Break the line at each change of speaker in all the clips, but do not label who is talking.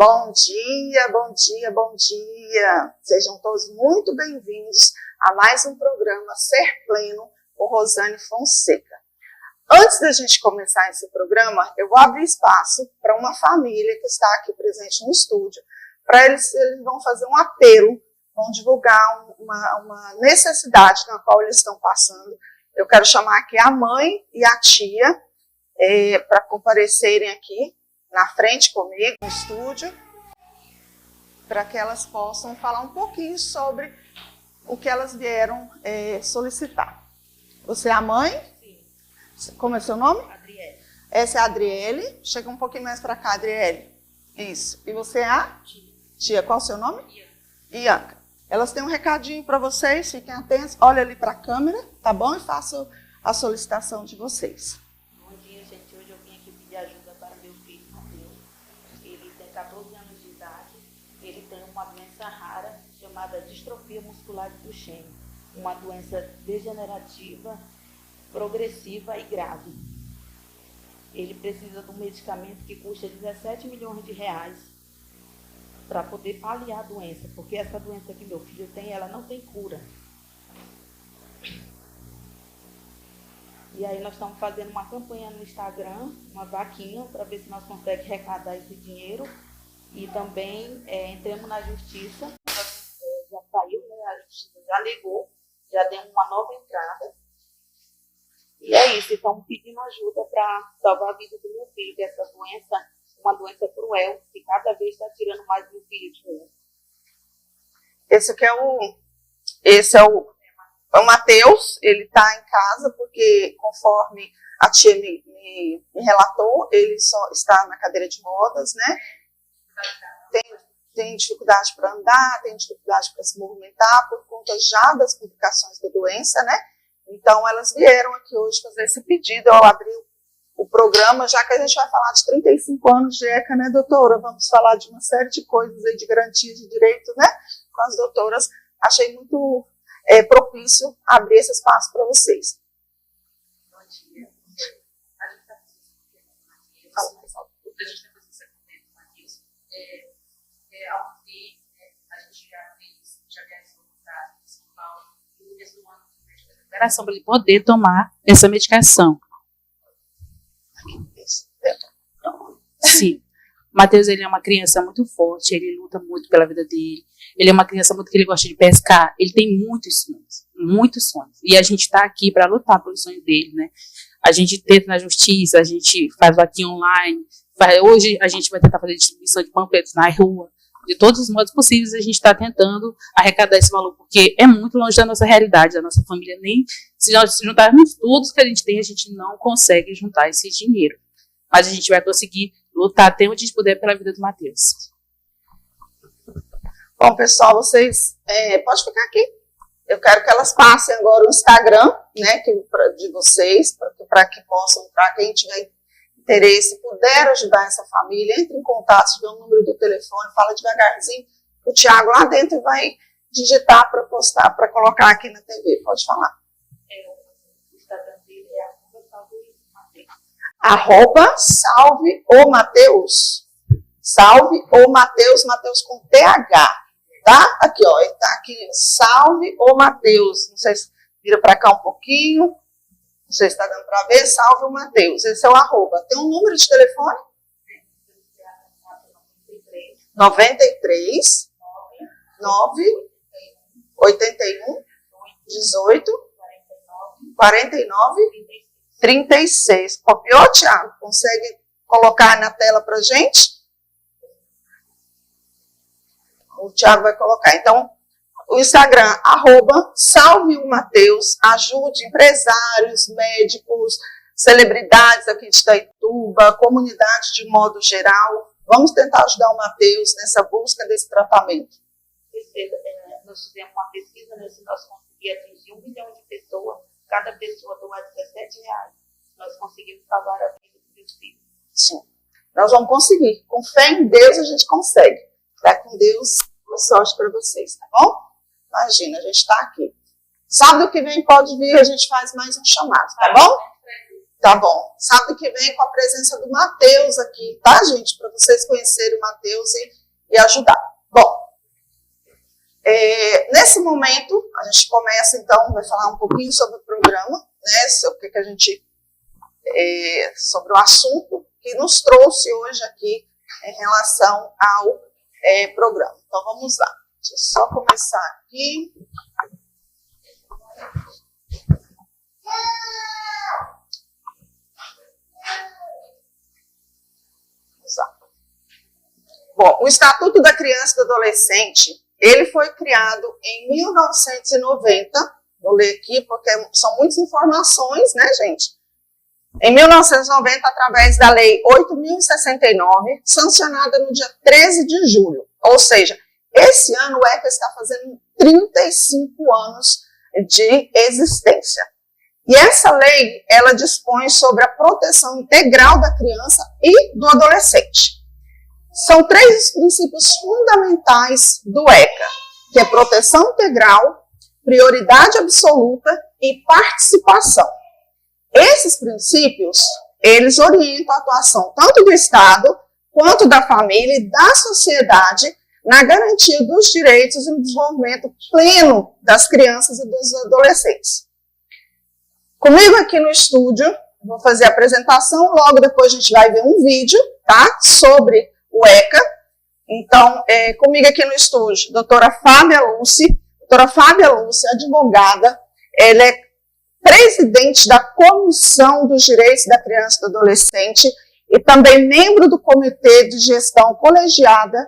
Bom dia, bom dia, bom dia. Sejam todos muito bem-vindos a mais um programa Ser Pleno com Rosane Fonseca. Antes da gente começar esse programa, eu vou abrir espaço para uma família que está aqui presente no estúdio, para eles vão fazer um apelo, vão divulgar uma necessidade na qual eles estão passando. Eu quero chamar aqui a mãe e a tia para comparecerem aqui na frente comigo, no estúdio, para que elas possam falar um pouquinho sobre o que elas vieram solicitar. Você é a mãe? Sim. Como é seu nome?
Adriele.
Essa é a Adriele. Chega um pouquinho mais para cá, Adriele. Isso. E você é a? Tia. Tia, qual é o seu nome? Ianca. Elas têm um recadinho para vocês, fiquem atentos. Olha ali para a câmera, tá bom? E façam a solicitação de vocês.
Bom dia, gente. Hoje eu vim aqui pedir ajuda para meu filho, Matheus. Ele tem 14 anos de idade. Ele tem uma doença rara chamada distrofia muscular de Duchenne. Uma doença degenerativa, progressiva e grave. Ele precisa de um medicamento que custa 17 milhões de reais para poder paliar a doença, porque essa doença que meu filho tem, ela não tem cura. E aí nós estamos fazendo uma campanha no Instagram, uma vaquinha, para ver se nós conseguimos arrecadar esse dinheiro. E também entramos na justiça, já saiu, né? A justiça já ligou, já deu uma nova entrada. E é isso, estamos pedindo ajuda para salvar a vida do meu filho, que essa doença, uma doença cruel, que cada vez está tirando mais meu filho de mim.
Esse é o Matheus. Ele está em casa porque, conforme a tia me relatou, ele só está na cadeira de rodas, né? Tem dificuldade para andar, tem dificuldade para se movimentar por conta já das complicações da doença, né? Então, elas vieram aqui hoje fazer esse pedido. Eu abri o programa, já que a gente vai falar de 35 anos de ECA, né, doutora? Vamos falar de uma série de coisas aí, de garantias de direitos, né? Com as doutoras. Achei muito propício abrir esse espaço para vocês.
Bom dia. A gente está fazendo mais alto. A gente está fazendo essa campanha com o Matheus. Algo que a gente já realizou para São Paulo, e no mesmo ano para ele poder tomar essa medicação. Sim. Matheus, ele é uma criança muito forte, ele luta muito pela vida dele. Ele é uma criança muito que ele gosta de pescar. Ele tem muitos sonhos, muitos sonhos. E a gente está aqui para lutar pelo sonho dele, né? A gente tenta na justiça, a gente faz vaquinha online. Hoje a gente vai tentar fazer distribuição de panfletos na rua. De todos os modos possíveis, a gente está tentando arrecadar esse valor, porque é muito longe da nossa realidade, da nossa família. Nem se nós juntarmos todos que a gente não consegue juntar esse dinheiro. Mas a gente vai conseguir lutar até onde a gente puder pela vida do Matheus.
Bom, pessoal, vocês podem ficar aqui. Eu quero que elas passem agora o Instagram, né, de vocês, para que possam, para quem tiver interesse, puder ajudar essa família, entre em contato, se tiver o número do telefone, fala devagarzinho, o Thiago lá dentro vai digitar para postar, para colocar aqui na TV. Pode falar.
O Instagram dele é
@salve-o-Mateus. Salve-o-Mateus, Mateus com TH. Tá? Aqui, ó, ele tá aqui, salve-o-Mateus. Não sei se vira para cá um pouquinho. Não sei se está dando para ver. Salve-o-Mateus. Esse é o @ Tem um número de telefone? 93 9 81 18 49 36. Copiou, Thiago? Consegue colocar na tela para gente? O Thiago vai colocar. Então, o Instagram, @salve-o-Mateus, ajude empresários, médicos, celebridades aqui de Itaituba, comunidade de modo geral. Vamos tentar ajudar o Matheus nessa busca desse tratamento.
Nós fizemos uma pesquisa, né, se nós conseguirmos atingir 1 milhão de pessoas, cada pessoa doar R$17. Nós conseguimos salvar a vida do meu filho.
Sim, nós vamos conseguir. Com fé em Deus a gente consegue. Tá com Deus, boa sorte para vocês, tá bom? Imagina, a gente está aqui. Sábado que vem pode vir, a gente faz mais um chamado, tá bom? Tá bom. Sábado que vem com a presença do Matheus aqui, tá, gente? Para vocês conhecerem o Matheus e ajudar. Bom, nesse momento, a gente começa, então, vai falar um pouquinho sobre o programa, né? Sobre o que a gente... sobre o assunto que nos trouxe hoje aqui em relação ao programa. Então, vamos lá. Deixa eu só começar aqui. Vamos lá. Bom, o Estatuto da Criança e do Adolescente, ele foi criado em 1990. Vou ler aqui porque são muitas informações, né, gente? Em 1990, através da Lei 8.069, sancionada no dia 13 de julho. Ou seja, esse ano o ECA está fazendo 35 anos de existência. E essa lei, ela dispõe sobre a proteção integral da criança e do adolescente. São 3 princípios fundamentais do ECA, que é proteção integral, prioridade absoluta e participação. Esses princípios, eles orientam a atuação tanto do Estado, quanto da família e da sociedade na garantia dos direitos e no desenvolvimento pleno das crianças e dos adolescentes. Comigo aqui no estúdio, vou fazer a apresentação, logo depois a gente vai ver um vídeo, tá, sobre o ECA. Então, comigo aqui no estúdio, doutora Fábia Lúcia. Doutora Fábia Lúcia, advogada, ela é presidente da Comissão dos Direitos da Criança e do Adolescente e também membro do Comitê de Gestão Colegiada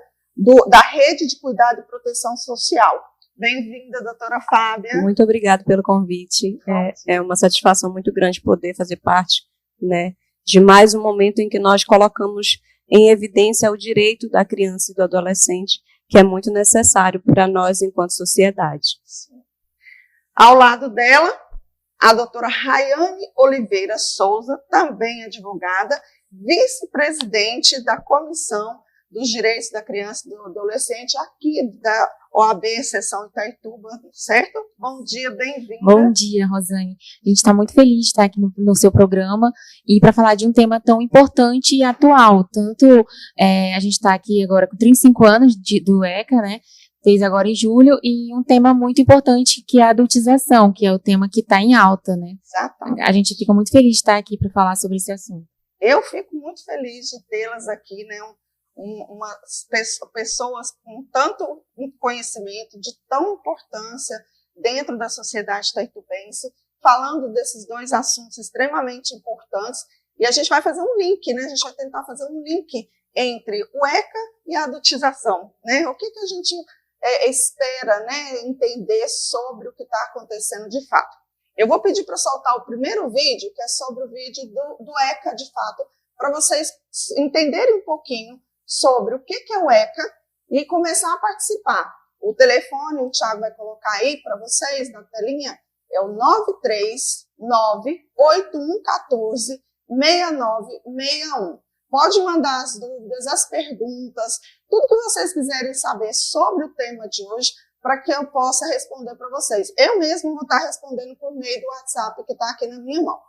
da Rede de Cuidado e Proteção Social. Bem-vinda, doutora Fábia.
Muito obrigada pelo convite. É uma satisfação muito grande poder fazer parte, né, de mais um momento em que nós colocamos em evidência o direito da criança e do adolescente, que é muito necessário para nós enquanto sociedade.
Sim. Ao lado dela, a doutora Rayane Oliveira Souza, também advogada, vice-presidente da Comissão dos Direitos da Criança e do Adolescente, aqui da OAB, Seção Itaituba, certo? Bom dia, bem-vinda.
Bom dia, Rosane. A gente está muito feliz de estar aqui no seu programa e para falar de um tema tão importante e atual. Tanto a gente está aqui agora com 35 anos do ECA, né? Fez agora em julho, e um tema muito importante que é a adultização, que é o tema que está em alta, né?
Exatamente.
A gente fica muito feliz de estar aqui para falar sobre esse assunto.
Eu fico muito feliz de tê-las aqui, né? Pessoas com tanto conhecimento, de tão importância dentro da sociedade itaitubense, falando desses 2 assuntos extremamente importantes. E a gente vai fazer um link, né? A gente vai tentar fazer um link entre o ECA e a adultização, né? O que a gente espera, né, entender sobre o que está acontecendo de fato. Eu vou pedir para soltar o primeiro vídeo, que é sobre o vídeo do ECA, de fato, para vocês entenderem um pouquinho sobre o que é o ECA e começar a participar. O telefone, o Thiago vai colocar aí para vocês na telinha, é o 939-8114-6961. Pode mandar as dúvidas, as perguntas, tudo que vocês quiserem saber sobre o tema de hoje, para que eu possa responder para vocês. Eu mesmo vou estar respondendo por meio do WhatsApp que está aqui na minha mão.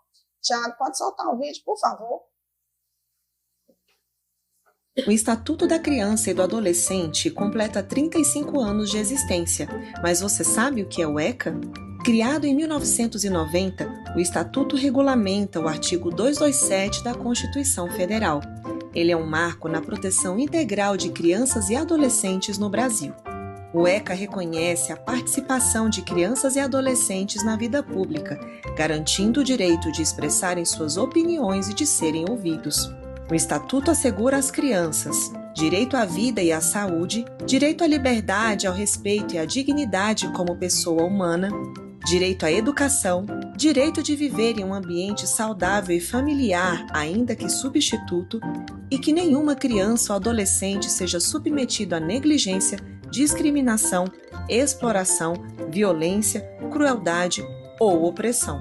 Tiago, pode soltar o vídeo, por favor?
O Estatuto da Criança e do Adolescente completa 35 anos de existência, mas você sabe o que é o ECA? Criado em 1990, o Estatuto regulamenta o artigo 227 da Constituição Federal. Ele é um marco na proteção integral de crianças e adolescentes no Brasil. O ECA reconhece a participação de crianças e adolescentes na vida pública, garantindo o direito de expressarem suas opiniões e de serem ouvidos. O Estatuto assegura às crianças direito à vida e à saúde, direito à liberdade, ao respeito e à dignidade como pessoa humana, direito à educação, direito de viver em um ambiente saudável e familiar, ainda que substituto, e que nenhuma criança ou adolescente seja submetido à negligência, discriminação, exploração, violência, crueldade ou opressão.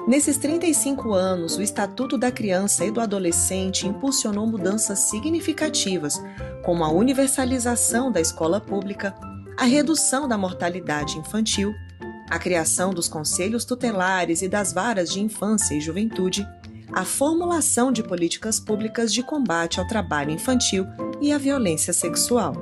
Nesses 35 anos, o Estatuto da Criança e do Adolescente impulsionou mudanças significativas, como a universalização da escola pública, a redução da mortalidade infantil, a criação dos conselhos tutelares e das varas de infância e juventude, a formulação de políticas públicas de combate ao trabalho infantil e à violência sexual.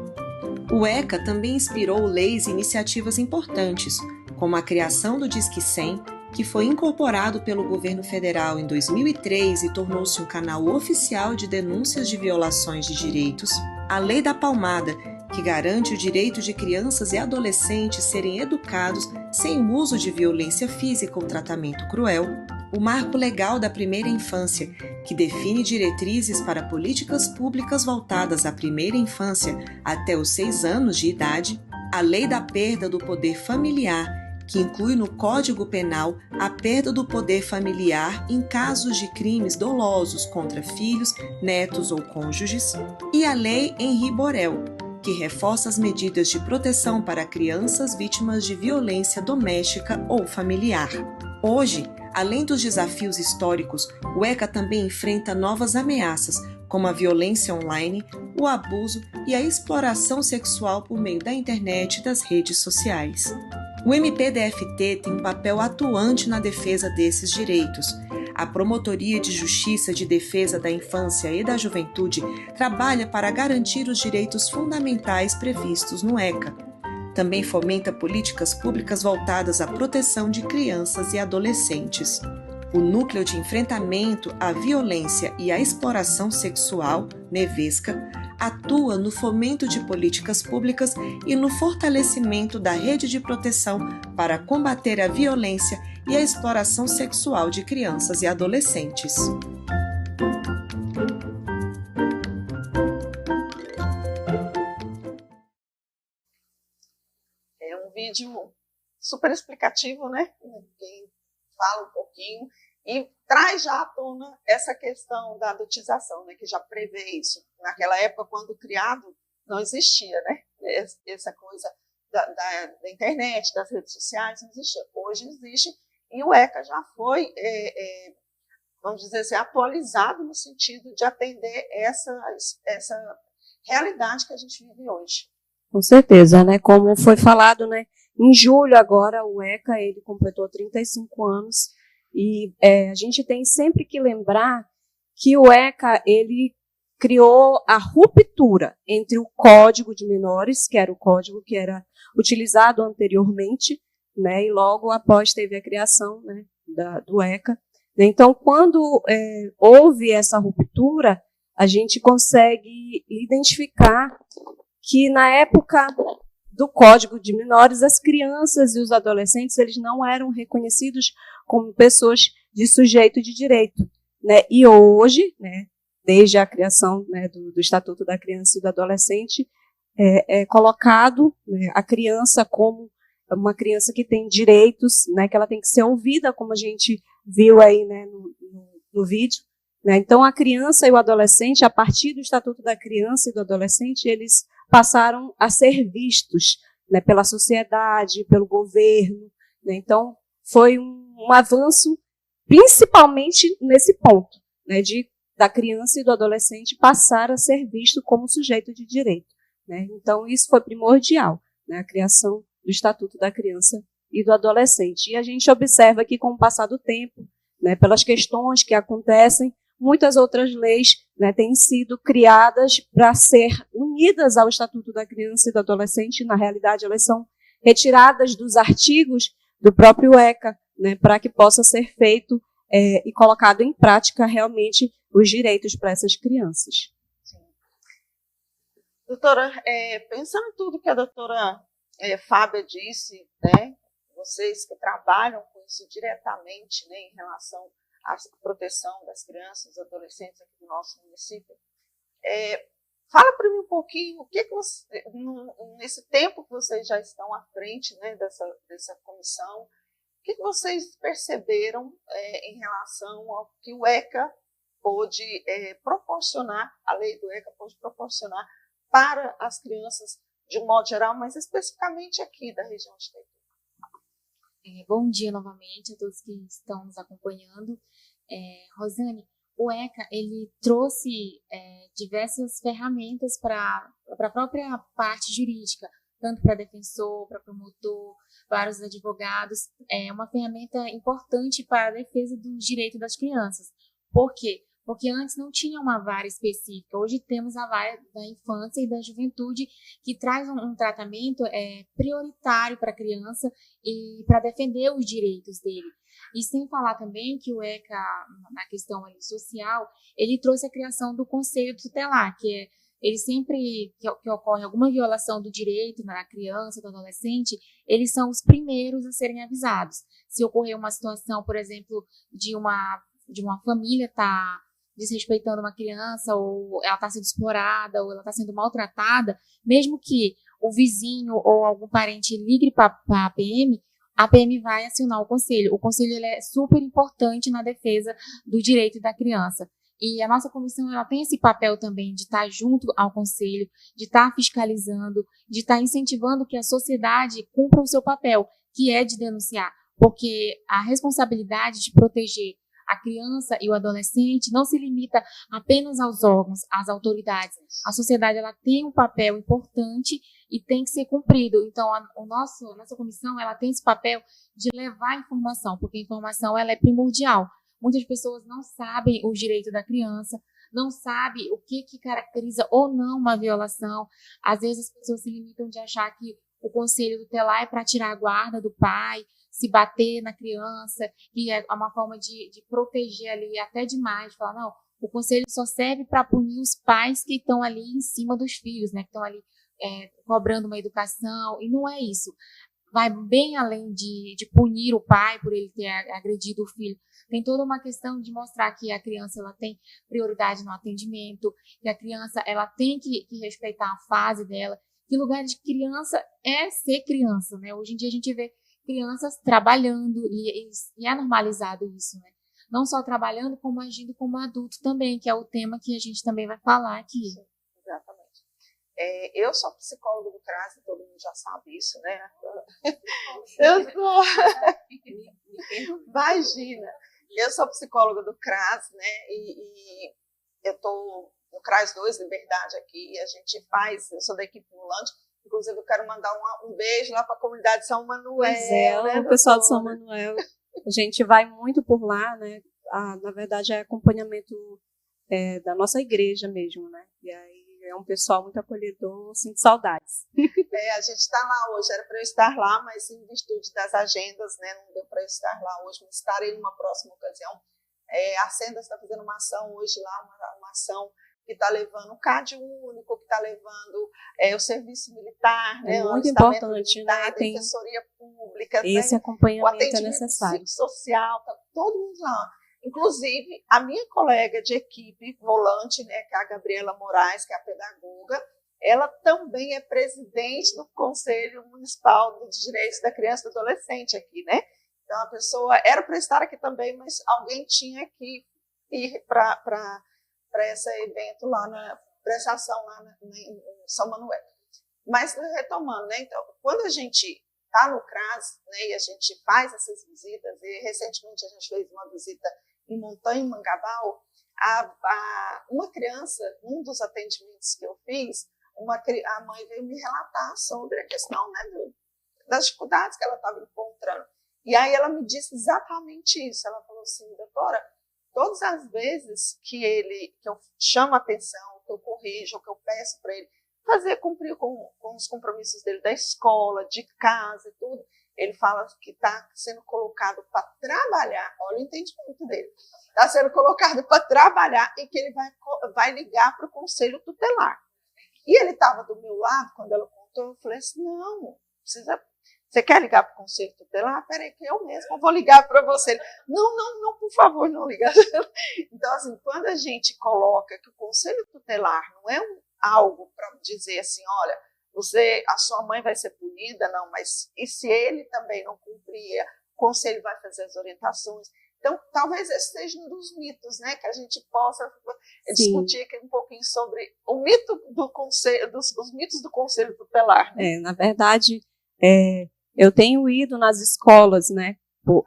O ECA também inspirou leis e iniciativas importantes, como a criação do Disque 100, que foi incorporado pelo governo federal em 2003 e tornou-se um canal oficial de denúncias de violações de direitos, a Lei da Palmada, que garante o direito de crianças e adolescentes serem educados sem o uso de violência física ou tratamento cruel, o Marco Legal da Primeira Infância, que define diretrizes para políticas públicas voltadas à primeira infância até os 6 anos de idade, a Lei da Perda do Poder Familiar, que inclui no Código Penal a perda do poder familiar em casos de crimes dolosos contra filhos, netos ou cônjuges, e a Lei Henri Borel, que reforça as medidas de proteção para crianças vítimas de violência doméstica ou familiar. Hoje, além dos desafios históricos, o ECA também enfrenta novas ameaças, como a violência online, o abuso e a exploração sexual por meio da internet e das redes sociais. O MPDFT tem um papel atuante na defesa desses direitos. A Promotoria de Justiça de Defesa da Infância e da Juventude trabalha para garantir os direitos fundamentais previstos no ECA. Também fomenta políticas públicas voltadas à proteção de crianças e adolescentes. O Núcleo de Enfrentamento à Violência e à Exploração Sexual, NEVESCA, atua no fomento de políticas públicas e no fortalecimento da rede de proteção para combater a violência e a exploração sexual de crianças e adolescentes.
É um vídeo super explicativo, né? Quem fala um pouquinho e traz já à tona essa questão da adultização, né? Que já prevê isso. Naquela época, quando criado, não existia, né? Essa coisa da internet, das redes sociais, não existia. Hoje existe, e o ECA já foi, vamos dizer assim, atualizado no sentido de atender essa realidade que a gente vive hoje.
Com certeza, né? Como foi falado, né? Em julho agora, o ECA, ele completou 35 anos, e a gente tem sempre que lembrar que o ECA, ele criou a ruptura entre o Código de Menores, que era o código que era utilizado anteriormente, né, e logo após teve a criação, né, do ECA. Então, quando houve essa ruptura, a gente consegue identificar que na época do Código de Menores, as crianças e os adolescentes, eles não eram reconhecidos como pessoas de sujeito de direito, né? E hoje, né, desde a criação, né, do Estatuto da Criança e do Adolescente, é colocado, né, a criança como uma criança que tem direitos, né, que ela tem que ser ouvida, como a gente viu aí, né, no vídeo. Né? Então, a criança e o adolescente, a partir do Estatuto da Criança e do Adolescente, eles passaram a ser vistos, né, pela sociedade, pelo governo. Né? Então, foi um avanço, principalmente nesse ponto, né, da criança e do adolescente passar a ser visto como sujeito de direito. Né? Então, isso foi primordial, né, a criação do Estatuto da Criança e do Adolescente. E a gente observa que, com o passar do tempo, né, pelas questões que acontecem, muitas outras leis, né, têm sido criadas para ser unidas ao Estatuto da Criança e do Adolescente. Na realidade, elas são retiradas dos artigos do próprio ECA, né, para que possa ser feito e colocado em prática realmente os direitos para essas crianças.
Sim. Doutora, pensando em tudo que a doutora Fábia disse, né, vocês que trabalham com isso diretamente, né, em relação à proteção das crianças e adolescentes aqui no nosso município, fala para mim um pouquinho, o que você, nesse tempo que vocês já estão à frente, né, dessa comissão, o que vocês perceberam em relação ao que o ECA pôde proporcionar, a lei do ECA pôde proporcionar para as crianças de um modo geral, mas especificamente aqui da região de Itaituba?
Bom dia novamente a todos que estão nos acompanhando. Rosane, o ECA ele trouxe diversas ferramentas para a própria parte jurídica, tanto para defensor, para promotor, para os advogados. É uma ferramenta importante para a defesa do direito das crianças, Por quê? Porque antes não tinha uma vara específica. Hoje temos a vara da infância e da juventude, que traz um tratamento prioritário para a criança e para defender os direitos dele. E sem falar também que o ECA, na questão ali social, ele trouxe a criação do Conselho Tutelar, que ele sempre que ocorre alguma violação do direito da criança, do adolescente, eles são os primeiros a serem avisados. Se ocorrer uma situação, por exemplo, de uma família estar desrespeitando uma criança, ou ela está sendo explorada, ou ela está sendo maltratada, mesmo que o vizinho ou algum parente ligue para a PM vai acionar o conselho. O conselho ele é super importante na defesa do direito da criança. E a nossa comissão ela tem esse papel também de estar junto ao conselho, de estar fiscalizando, de estar incentivando que a sociedade cumpra o seu papel, que é de denunciar. Porque a responsabilidade de proteger a criança e o adolescente não se limita apenas aos órgãos, às autoridades. A sociedade ela tem um papel importante e tem que ser cumprido. Então, a nossa comissão ela tem esse papel de levar informação, porque a informação ela é primordial. Muitas pessoas não sabem os direitos da criança, não sabem o que caracteriza ou não uma violação. Às vezes as pessoas se limitam de achar que o conselho tutelar é para tirar a guarda do pai, se bater na criança, que é uma forma de proteger ali até demais, de falar, não, o conselho só serve para punir os pais que estão ali em cima dos filhos, né, que estão ali cobrando uma educação, e não é isso. Vai bem além de punir o pai por ele ter agredido o filho. Tem toda uma questão de mostrar que a criança ela tem prioridade no atendimento, que a criança ela tem que respeitar a fase dela, que lugar de criança é ser criança, né? Hoje em dia a gente vê crianças trabalhando e é normalizado isso, né? Não só trabalhando, como agindo como adulto também, que é o tema que a gente também vai falar aqui.
Sim, exatamente. Eu sou psicóloga do CRAS, todo mundo já sabe isso, né? Eu sou... Imagina! Eu sou psicóloga do CRAS, né? E eu estou no CRAS 2, Liberdade, aqui, e a gente faz, eu sou da equipe ambulante. Inclusive, eu quero mandar um beijo lá para a comunidade de São Manuel.
Pois é,
né,
o pessoal de São Manuel, a gente vai muito por lá, né? Na verdade, é acompanhamento da nossa igreja mesmo, né? E aí é um pessoal muito acolhedor, sinto saudades.
A gente está lá hoje, era para eu estar lá, mas em virtude das agendas, né? Não deu para eu estar lá hoje, mas estarei numa próxima ocasião. A Sendas está fazendo uma ação hoje lá, uma ação que está levando o CAD único, que está levando o serviço militar, né,
muito importante,
militar,
né?
a defensoria pública,
esse
né,
acompanhamento
o atendimento
é necessário.
social, tá todo mundo lá. Inclusive, a minha colega de equipe, volante, né, que é a Gabriela Moraes, que é a pedagoga, ela também é presidente do Conselho Municipal dos Direitos da Criança e do Adolescente aqui, né? Então, a pessoa era para estar aqui também, mas alguém tinha que ir para esse evento lá, para essa ação lá em São Manuel. Mas, retomando, né, então, quando a gente está no CRAS, né, e a gente faz essas visitas, e recentemente a gente fez uma visita em Montanha, em Mangabal, uma criança, um dos atendimentos que eu fiz, a mãe veio me relatar sobre a questão, né, das dificuldades que ela estava encontrando. E aí ela me disse exatamente isso. Ela falou assim, doutora, todas as vezes que eu chamo a atenção, que eu corrijo, que eu peço para ele cumprir com os compromissos dele da escola, de casa e tudo, ele fala que está sendo colocado para trabalhar, olha o entendimento dele, está sendo colocado para trabalhar e que ele vai ligar para o conselho tutelar. E ele estava do meu lado, quando ela contou, eu falei assim, não, você quer ligar para o conselho tutelar? Peraí, que eu mesma vou ligar para você. Não, por favor, não liga. Então, assim, quando a gente coloca que o conselho tutelar não é algo para dizer assim, olha, a sua mãe vai ser punida, não, mas e se ele também não cumprir, o conselho vai fazer as orientações. Então, talvez esse seja um dos mitos, né, que a gente possa discutir aqui um pouquinho sobre o mito do conselho, os mitos do conselho tutelar.
Né? Na verdade, eu tenho ido nas escolas, né,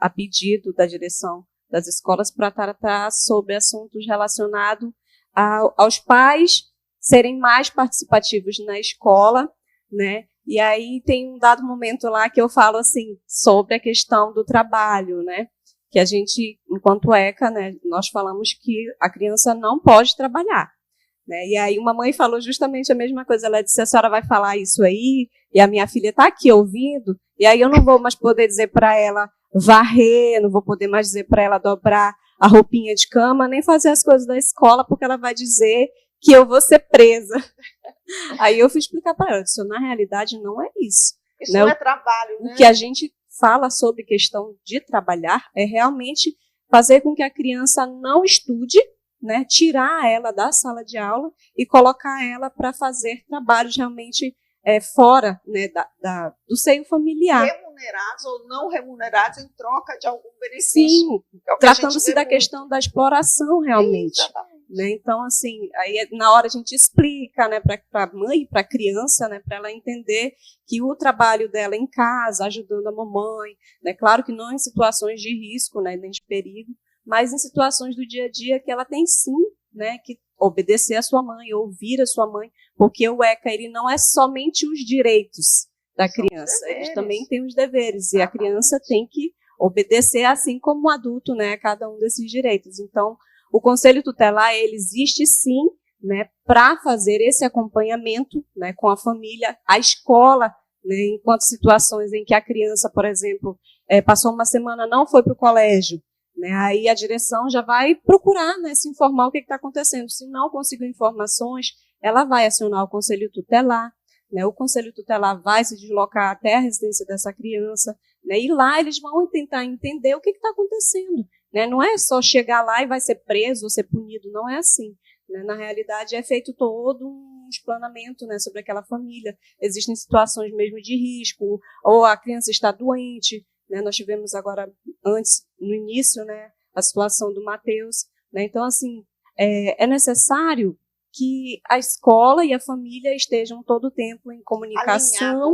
a pedido da direção das escolas para tratar sobre assuntos relacionados aos pais serem mais participativos na escola, né? E aí tem um dado momento lá que eu falo assim sobre a questão do trabalho, né? que a gente, enquanto ECA, né, nós falamos que a criança não pode trabalhar. Né? E aí uma mãe falou justamente a mesma coisa, ela disse, a senhora vai falar isso aí, e a minha filha está aqui ouvindo, e aí eu não vou mais poder dizer para ela varrer, não vou poder mais dizer para ela dobrar a roupinha de cama, nem fazer as coisas da escola, porque ela vai dizer que eu vou ser presa. Aí eu fui explicar para ela, disse, na realidade não é isso.
Isso
né?
não é trabalho, né?
O que a gente fala sobre questão de trabalhar é realmente fazer com que a criança não estude, né, tirar ela da sala de aula e colocar ela para fazer trabalhos realmente fora, né, do seio familiar.
Remunerados ou não remunerados em troca de algum benefício.
Sim, tratando-se da questão da exploração realmente.
Exatamente.
Né? Então, assim, aí na hora a gente explica, né, para a mãe e para a criança, né, para ela entender que o trabalho dela em casa, ajudando a mamãe, né, claro que não em situações de risco, né, nem de perigo, mas em situações do dia a dia que ela tem sim, né, que obedecer a sua mãe, ouvir a sua mãe, porque o ECA ele não é somente os direitos da criança, ele também tem os deveres, e a criança tem que obedecer assim como o adulto, né, a cada um desses direitos. Então, o Conselho Tutelar, ele existe sim, né, para fazer esse acompanhamento, né, com a família, a escola, né, enquanto situações em que a criança, por exemplo, passou uma semana, não foi para o colégio, né, aí a direção já vai procurar, né, se informar o que está acontecendo. Se não conseguiu informações, ela vai acionar o Conselho Tutelar, né, o Conselho Tutelar vai se deslocar até a residência dessa criança, né, e lá eles vão tentar entender o que está acontecendo. Né? Não é só chegar lá e vai ser preso ou ser punido, não é assim. Né? Na realidade, é feito todo um explanamento, né, sobre aquela família. Existem situações mesmo de risco, ou a criança está doente. Né? Nós tivemos agora, antes, no início, né, a situação do Matheus. Né? Então, assim, é necessário que a escola e a família estejam todo o tempo em comunicação,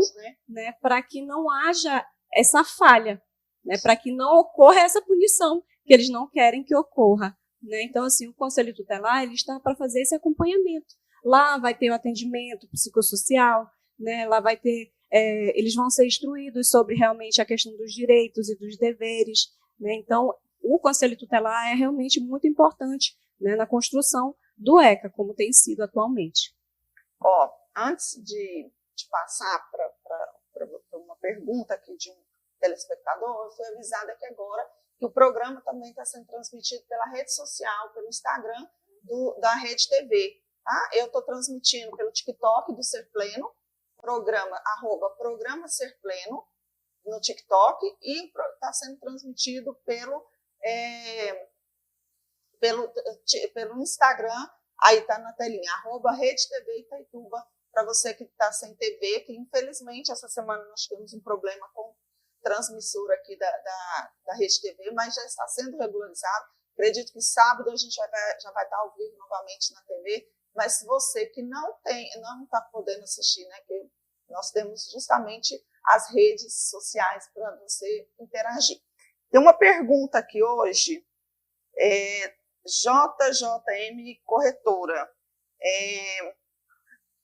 né, para que não haja essa falha, né, para que não ocorra essa punição que eles não querem que ocorra. Né? Então, assim, o Conselho Tutelar ele está para fazer esse acompanhamento. Lá vai ter o atendimento psicossocial, né? Lá vai ter, eles vão ser instruídos sobre realmente a questão dos direitos e dos deveres. Né? Então, o Conselho Tutelar é realmente muito importante, né, na construção do ECA, como tem sido atualmente.
Antes de passar para uma pergunta aqui de um telespectador, eu fui avisada aqui agora que o programa também está sendo transmitido pela rede social, pelo Instagram da Rede TV. Tá? Eu estou transmitindo pelo TikTok do Ser Pleno, programa Ser Pleno, no TikTok, e está sendo transmitido pelo Instagram, aí está na telinha, @Rede TV Itaituba, para você que está sem TV, que infelizmente essa semana nós tivemos um problema com transmissora aqui da Rede TV, mas já está sendo regularizado. Acredito que sábado a gente já vai estar ao vivo novamente na TV, mas se você que não está podendo assistir, né, que nós temos justamente as redes sociais para você interagir. Tem uma pergunta aqui hoje, JJM Corretora.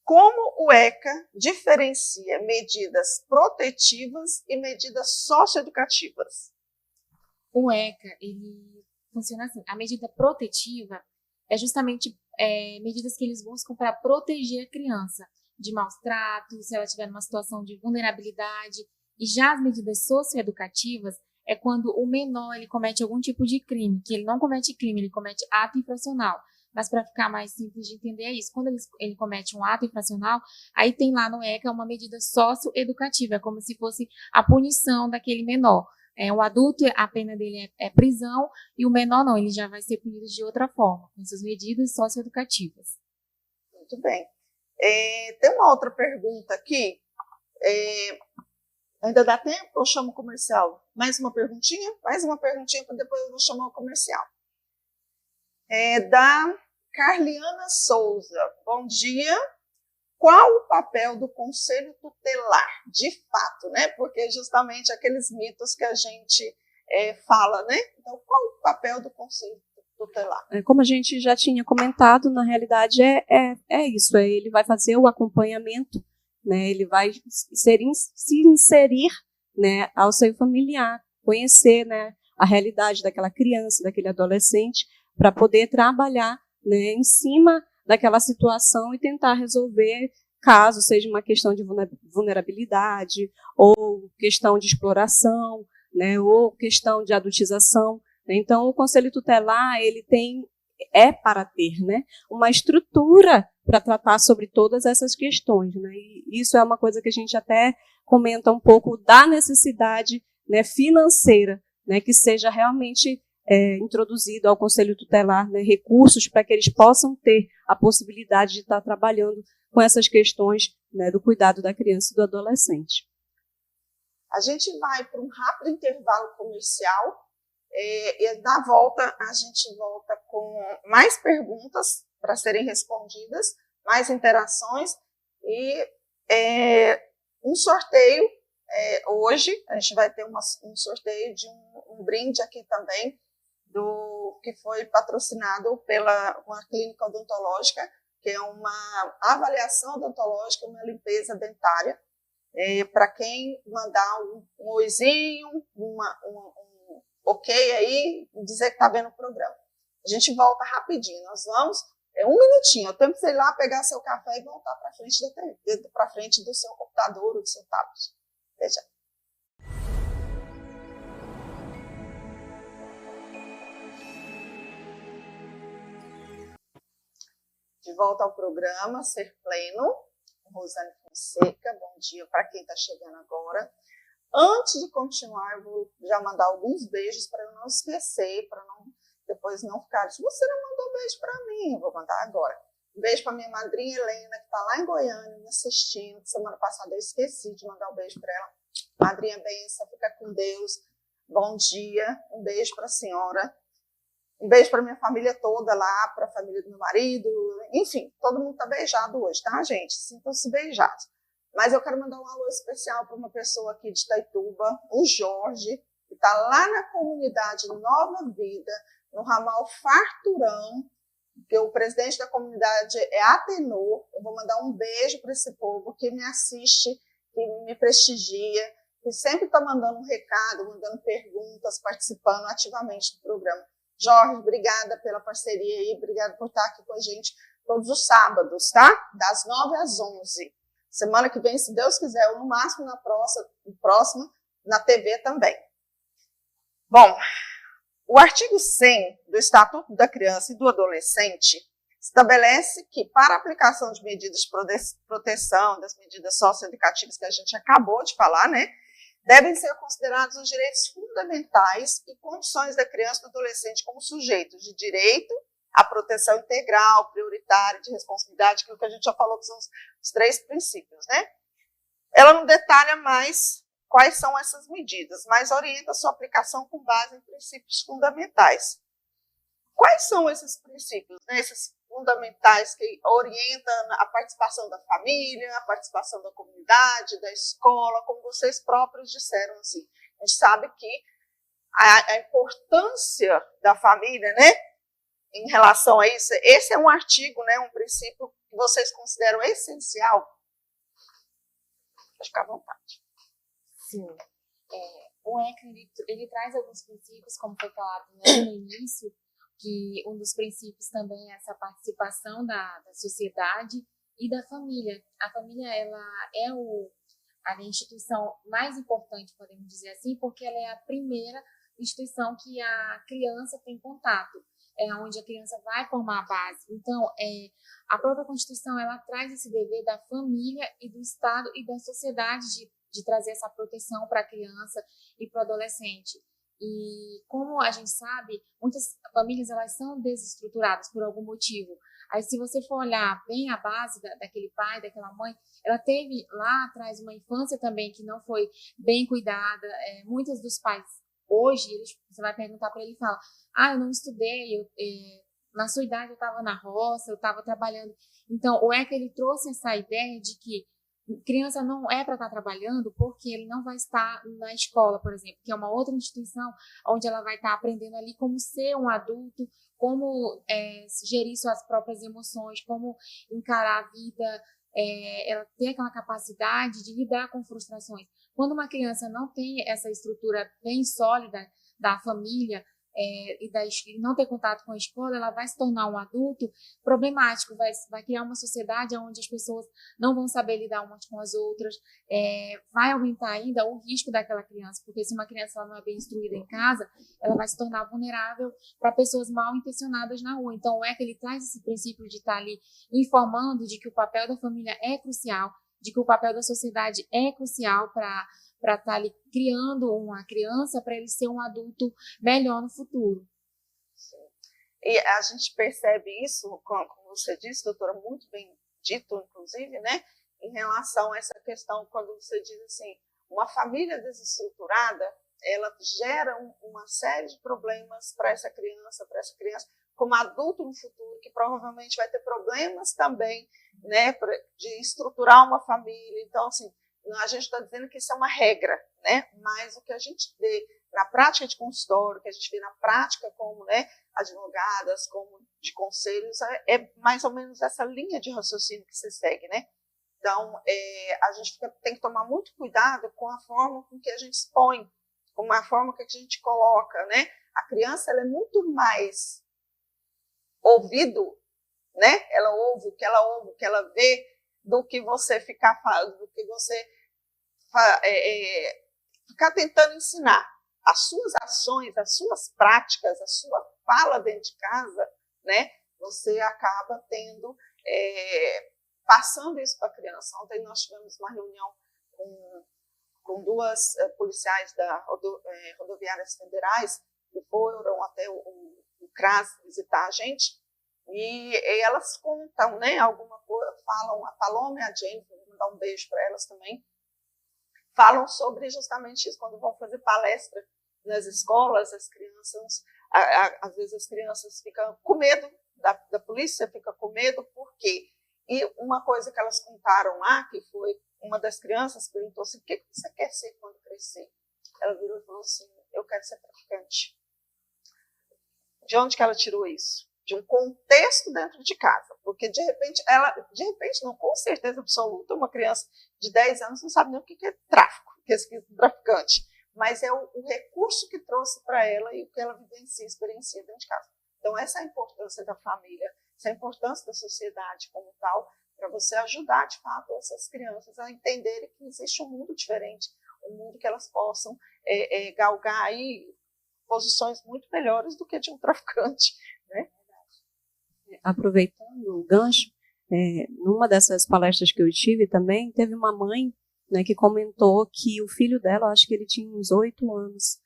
Como o ECA diferencia medidas protetivas e medidas socioeducativas?
O ECA, ele funciona assim. A medida protetiva é justamente medidas que eles buscam para proteger a criança de maus tratos, se ela estiver numa situação de vulnerabilidade. E já as medidas socioeducativas é quando o menor ele comete algum tipo de crime, que ele não comete crime, ele comete ato infracional. Mas para ficar mais simples de entender é isso. Quando ele comete um ato infracional, aí tem lá no ECA uma medida socioeducativa, como se fosse a punição daquele menor. O adulto, a pena dele é prisão, e o menor não, ele já vai ser punido de outra forma, com essas medidas socioeducativas.
Muito bem. Tem uma outra pergunta aqui. Ainda dá tempo ou chamo o comercial? Mais uma perguntinha? Mais uma perguntinha, para depois eu vou chamar o comercial. Da Carliana Souza. Bom dia. Qual o papel do Conselho Tutelar, de fato, né? Porque justamente aqueles mitos que a gente fala, né? Então, qual o papel do Conselho Tutelar?
Como a gente já tinha comentado, na realidade é isso. Ele vai fazer o acompanhamento, né? Ele vai se inserir, né, ao seio familiar, conhecer, né, a realidade daquela criança, daquele adolescente, para poder trabalhar, né, em cima daquela situação e tentar resolver, caso seja uma questão de vulnerabilidade, ou questão de exploração, né, ou questão de adultização. Então, o Conselho Tutelar, ele é para ter, né, uma estrutura para tratar sobre todas essas questões, né, e isso é uma coisa que a gente até comenta um pouco da necessidade, né, financeira, né, que seja realmente introduzido ao Conselho Tutelar, né, recursos para que eles possam ter a possibilidade de estar trabalhando com essas questões, né, do cuidado da criança e do adolescente.
A gente vai para um rápido intervalo comercial e na volta a gente volta com mais perguntas para serem respondidas, mais interações e um sorteio. Hoje a gente vai ter um sorteio de um brinde aqui também, que foi patrocinado pela uma clínica odontológica, que é uma avaliação odontológica, uma limpeza dentária, para quem mandar um oizinho, um ok aí, e dizer que está vendo o programa. A gente volta rapidinho, nós vamos, um minutinho, eu tenho que ir lá pegar seu café e voltar para frente do seu computador ou do seu tablet. Veja. De volta ao programa Ser Pleno, Rosane Fonseca, bom dia para quem está chegando agora. Antes de continuar, eu vou já mandar alguns beijos para eu não esquecer, para depois não ficar, se você não mandou beijo para mim, eu vou mandar agora. Um beijo para minha madrinha Helena, que está lá em Goiânia, me assistindo. Semana passada eu esqueci de mandar um beijo para ela. Madrinha benção, fica com Deus. Bom dia, um beijo para a senhora. Um beijo para minha família toda lá, para a família do meu marido, enfim, todo mundo está beijado hoje, tá, gente? Sintam-se beijados. Mas eu quero mandar um alô especial para uma pessoa aqui de Itaituba, o Jorge, que está lá na comunidade Nova Vida, no ramal Farturão, que o presidente da comunidade é Atenor. Eu vou mandar um beijo para esse povo que me assiste, que me prestigia, que sempre está mandando um recado, mandando perguntas, participando ativamente do programa. Jorge, obrigada pela parceria aí, obrigada por estar aqui com a gente todos os sábados, tá? Das 9 às 11. Semana que vem, se Deus quiser, ou no máximo na próxima, na TV também. Bom, o artigo 100 do Estatuto da Criança e do Adolescente estabelece que, para a aplicação de medidas de proteção, das medidas socioeducativas que a gente acabou de falar, né, devem ser considerados os direitos fundamentais e condições da criança e do adolescente como sujeitos de direito à proteção integral, prioritária, de responsabilidade, aquilo que a gente já falou que são os 3 princípios, né? Ela não detalha mais quais são essas medidas, mas orienta a sua aplicação com base em princípios fundamentais. Quais são esses princípios, né? Esses fundamentais que orientam a participação da família, a participação da comunidade, da escola, como vocês próprios disseram, assim. A gente sabe que a importância da família, né, em relação a isso, esse é um artigo, né, um princípio que vocês consideram essencial. Pode ficar à vontade.
Sim. O ECA, ele traz alguns princípios, como foi falado, né, no início, que um dos princípios também é essa participação da sociedade e da família. A família, ela é a instituição mais importante, podemos dizer assim, porque ela é a primeira instituição que a criança tem contato, é onde a criança vai formar a base. Então, a própria Constituição, ela traz esse dever da família e do Estado e da sociedade de trazer essa proteção para a criança e para o adolescente. E como a gente sabe, muitas famílias elas são desestruturadas por algum motivo. Aí se você for olhar bem a base daquele pai, daquela mãe, ela teve lá atrás uma infância também que não foi bem cuidada. Muitos dos pais hoje, você vai perguntar para ele e fala, eu não estudei, na sua idade eu estava na roça, eu estava trabalhando. Então o ECA ele trouxe essa ideia de que criança não é para estar trabalhando porque ele não vai estar na escola, por exemplo, que é uma outra instituição onde ela vai estar aprendendo ali como ser um adulto, como gerir suas próprias emoções, como encarar a vida, ela ter aquela capacidade de lidar com frustrações. Quando uma criança não tem essa estrutura bem sólida da família, e não ter contato com a escola, ela vai se tornar um adulto problemático, vai criar uma sociedade onde as pessoas não vão saber lidar umas com as outras, vai aumentar ainda o risco daquela criança, porque se uma criança ela não é bem instruída em casa, ela vai se tornar vulnerável para pessoas mal intencionadas na rua. Então, ele traz esse princípio de estar ali informando de que o papel da família é crucial, de que o papel da sociedade é crucial para estar ali criando uma criança para ele ser um adulto melhor no futuro.
Sim. E a gente percebe isso, como você disse, doutora, muito bem dito, inclusive, né, em relação a essa questão, quando você diz assim, uma família desestruturada, ela gera uma série de problemas para essa criança, como adulto no futuro, que provavelmente vai ter problemas também, né, de estruturar uma família. Então, assim, a gente está dizendo que isso é uma regra, né, mas o que a gente vê na prática de consultório, que a gente vê na prática como, né, advogadas, como de conselhos, é mais ou menos essa linha de raciocínio que você segue, né? Então, a gente tem que tomar muito cuidado com a forma com que a gente expõe, com a forma que a gente coloca, né? A criança, ela é muito mais ouvido, né? Ela ouve o que ela vê, do que você ficar falando, do que você ficar tentando ensinar. As suas ações, as suas práticas, a sua fala dentro de casa, né? Você acaba passando isso para a criança. Ontem nós tivemos uma reunião com duas policiais da rodoviárias federais que foram até o CRAS visitar a gente, e elas contam, né, alguma coisa, falam, a Paloma e a Jennifer, vou mandar um beijo para elas também, falam sobre justamente isso, quando vão fazer palestra nas escolas, as crianças, às vezes as crianças ficam com medo da polícia, fica com medo, por quê? E uma coisa que elas contaram lá, que foi uma das crianças perguntou assim, o que você quer ser quando crescer? Ela virou e falou assim, eu quero ser traficante. De onde que ela tirou isso? De um contexto dentro de casa, porque de repente não, com certeza absoluta, uma criança de 10 anos não sabe nem o que é tráfico, o que é traficante, mas é o recurso que trouxe para ela e o que ela vivencia, experiencia dentro de casa. Então, essa é a importância da família, essa é a importância da sociedade como tal, para você ajudar, de fato, essas crianças a entenderem que existe um mundo diferente, um mundo que elas possam galgar aí posições muito melhores do que de um traficante, né?
Aproveitando o gancho, numa dessas palestras que eu tive também, teve uma mãe, né, que comentou que o filho dela, acho que ele tinha uns 8 anos,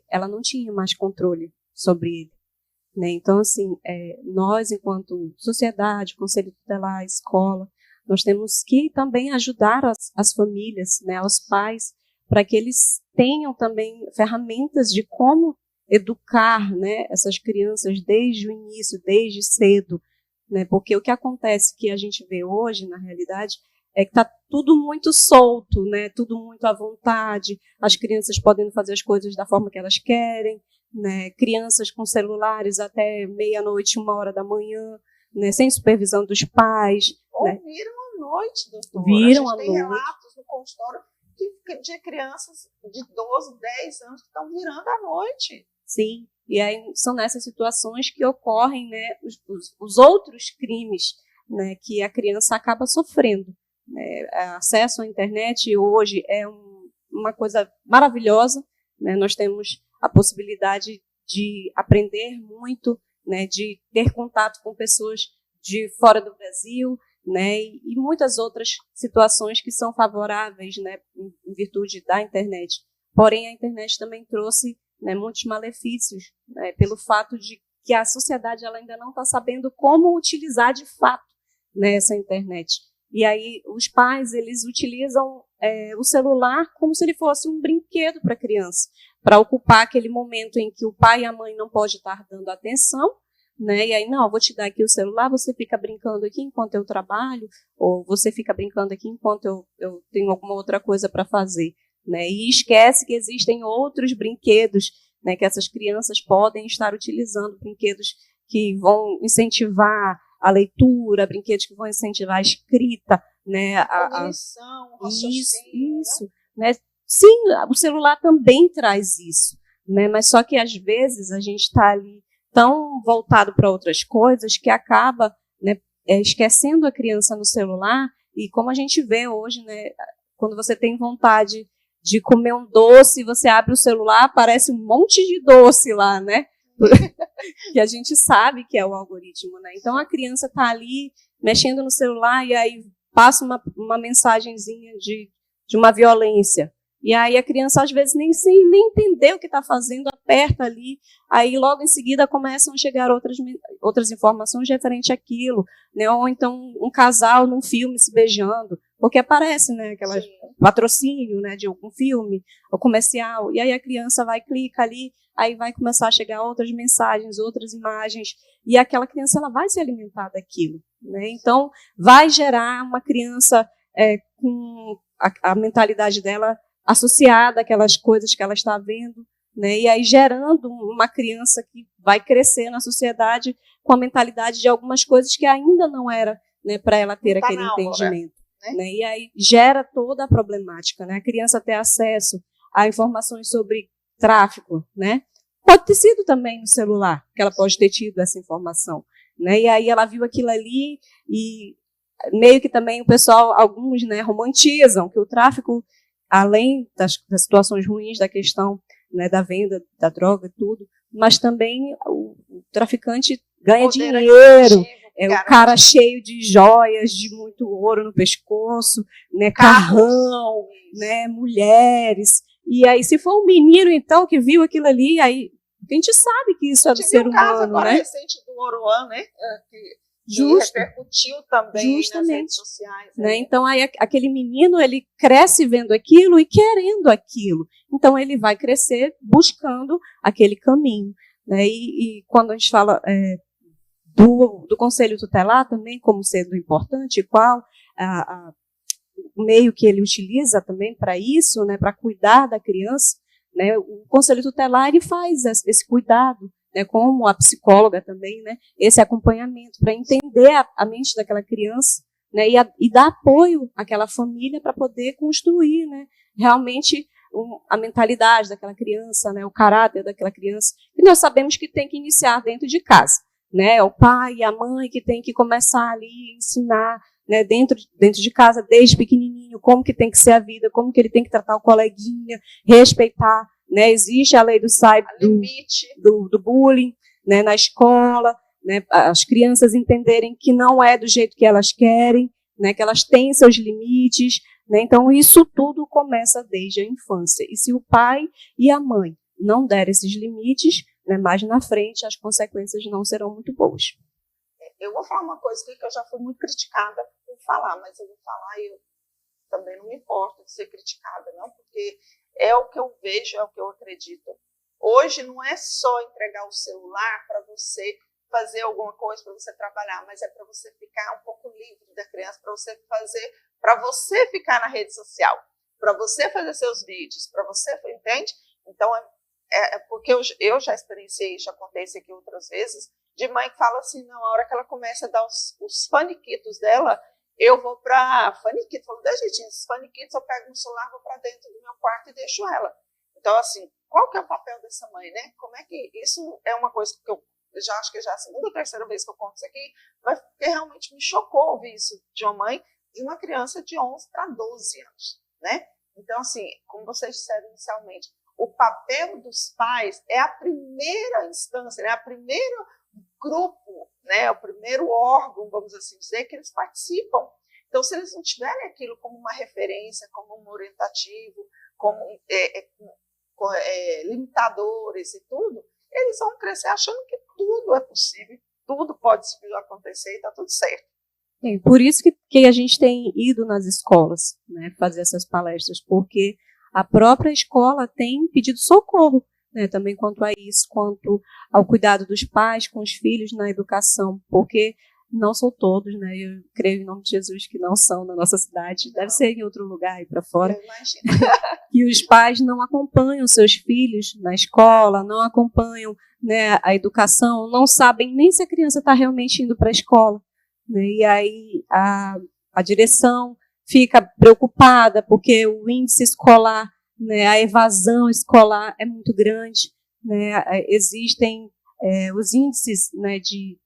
ela não tinha mais controle sobre ele, né? Então, assim, nós, enquanto sociedade, conselho tutelar, escola, nós temos que também ajudar as famílias, né, os pais, para que eles tenham também ferramentas de como educar, né, essas crianças desde o início, desde cedo, né, porque o que acontece, que a gente vê hoje, na realidade, é que está tudo muito solto, né, tudo muito à vontade, as crianças podem fazer as coisas da forma que elas querem, né, crianças com celulares até meia-noite, 1h da manhã, né, sem supervisão dos pais.
Ou
né.
viram à noite, doutora.
Viram
a gente
à
tem
noite.
relatos no consultório de crianças de 12, 10 anos que estão virando à noite.
Sim, e aí são nessas situações que ocorrem, né, os outros crimes, né, que a criança acaba sofrendo. Né. Acesso à internet hoje é uma coisa maravilhosa, né, nós temos a possibilidade de aprender muito, né, de ter contato com pessoas de fora do Brasil, né, e muitas outras situações que são favoráveis, né, em virtude da internet. Porém, a internet também trouxe, né, muitos malefícios, né, pelo fato de que a sociedade ela ainda não está sabendo como utilizar de fato, né, essa internet. E aí os pais eles utilizam o celular como se ele fosse um brinquedo para a criança, para ocupar aquele momento em que o pai e a mãe não podem estar dando atenção, né? E aí, não, vou te dar aqui o celular, você fica brincando aqui enquanto eu trabalho, ou você fica brincando aqui enquanto eu tenho alguma outra coisa para fazer, né? E esquece que existem outros brinquedos, né, que essas crianças podem estar utilizando, brinquedos que vão incentivar a leitura, brinquedos que vão incentivar a escrita, né?
A cognição, raciocínio.
Isso, né? Sim, o celular também traz isso, né? Mas só que, às vezes, a gente está ali tão voltado para outras coisas que acaba, né, esquecendo a criança no celular. E como a gente vê hoje, né, quando você tem vontade de comer um doce, você abre o celular, aparece um monte de doce lá, né? Que a gente sabe que é o algoritmo, né? Então a criança está ali mexendo no celular e aí passa uma mensagenzinha de uma violência. E aí a criança, às vezes, nem entender o que está fazendo, aperta ali, aí logo em seguida começam a chegar outras informações referentes àquilo, né? Ou então um casal num filme se beijando, porque aparece, né, aquela patrocínio, né, de algum filme, ou comercial, e aí a criança vai, clica ali, aí vai começar a chegar outras mensagens, outras imagens, e aquela criança ela vai se alimentar daquilo, né? Então vai gerar uma criança com a mentalidade dela associada àquelas coisas que ela está vendo, né? E aí gerando uma criança que vai crescer na sociedade com a mentalidade de algumas coisas que ainda não era, né, para ela ter aquele entendimento. Né? E aí gera toda a problemática, né? A criança ter acesso a informações sobre tráfico, né? Pode ter sido também no celular, que ela pode ter tido essa informação, né? E aí ela viu aquilo ali e meio que também o pessoal, alguns, né, romantizam que o tráfico, além das situações ruins da questão, né, da venda da droga e tudo, mas também o traficante ganha dinheiro, o cara cheio de joias, de muito ouro no pescoço, né, carrão, né, mulheres. E aí, se for um menino, então, que viu aquilo ali, aí a gente sabe que isso é do ser humano,
caso agora
né?
recente do Oruan, né? Que repercutiu também nas redes sociais.
Né? Então, aí, aquele menino, ele cresce vendo aquilo e querendo aquilo. Então, ele vai crescer buscando aquele caminho. Né? E quando a gente fala do Conselho Tutelar também, como sendo importante, qual o meio que ele utiliza também para isso, né, para cuidar da criança, né, o Conselho Tutelar ele faz esse cuidado, né, como a psicóloga também, né, esse acompanhamento para entender a mente daquela criança, né, e dar apoio àquela família para poder construir, né, realmente a mentalidade daquela criança, né, o caráter daquela criança. E nós sabemos que tem que iniciar dentro de casa, né, o pai e a mãe que tem que começar ali a ensinar, né, dentro de casa, desde pequenininho, como que tem que ser a vida, como que ele tem que tratar o coleguinha, respeitar, né, existe a lei do bullying, né, na escola, né, as crianças entenderem que não é do jeito que elas querem, né, que elas têm seus limites, né, então isso tudo começa desde a infância. E se o pai e a mãe não derem esses limites, né, mais na frente as consequências não serão muito boas.
Eu vou falar uma coisa aqui que eu já fui muito criticada por falar, mas eu vou falar e eu também não me importo de ser criticada, não, porque é o que eu vejo, é o que eu acredito. Hoje não é só entregar o celular para você fazer alguma coisa, para você trabalhar, mas é para você ficar um pouco livre da criança, para você ficar na rede social, para você fazer seus vídeos, para você, entende? Então, porque eu já experienciei, já contei isso aqui outras vezes, de mãe que fala assim, não, a hora que ela começa a dar os faniquitos dela, eu vou para faniquito, falo, deixa jeitinho, esses faniquitos eu pego no celular, vou para dentro do meu quarto e deixo ela. Então, assim, qual que é o papel dessa mãe, né? Como é que isso é uma coisa que eu já acho que já é a segunda ou terceira vez que eu conto isso aqui, mas porque realmente me chocou ouvir isso de uma mãe de uma criança de 11 para 12 anos, né? Então, assim, como vocês disseram inicialmente, o papel dos pais é a primeira instância, né? A primeira grupo, né, o primeiro órgão, vamos assim dizer, que eles participam. Então, se eles não tiverem aquilo como uma referência, como um orientativo, como limitadores e tudo, eles vão crescer achando que tudo é possível, tudo pode acontecer e está tudo certo.
Por isso que a gente tem ido nas escolas, né, fazer essas palestras, porque a própria escola tem pedido socorro, né, também quanto a isso, quanto ao cuidado dos pais com os filhos na educação, porque não são todos, né, eu creio em nome de Jesus que não são na nossa cidade, deve ser em outro lugar aí para fora, que os pais não acompanham seus filhos na escola, não acompanham, né, a educação, não sabem nem se a criança está realmente indo para a escola, né, e aí a direção fica preocupada porque o índice escolar, né, a evasão escolar é muito grande, né, existem os índices, né, de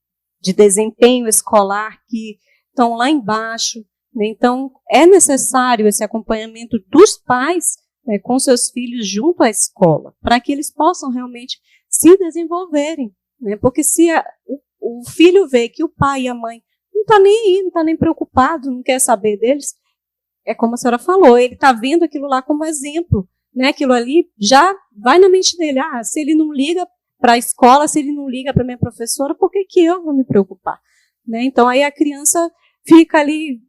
desempenho escolar que estão lá embaixo, né, então é necessário esse acompanhamento dos pais, né, com seus filhos junto à escola, para que eles possam realmente se desenvolverem, né, porque se o filho vê que o pai e a mãe não está nem aí, não está nem preocupado, não quer saber deles, é como a senhora falou, ele está vendo aquilo lá como exemplo, né, aquilo ali já vai na mente dele, se ele não liga para a escola, se ele não liga para a minha professora, por que eu vou me preocupar? Né? Então, aí a criança fica ali,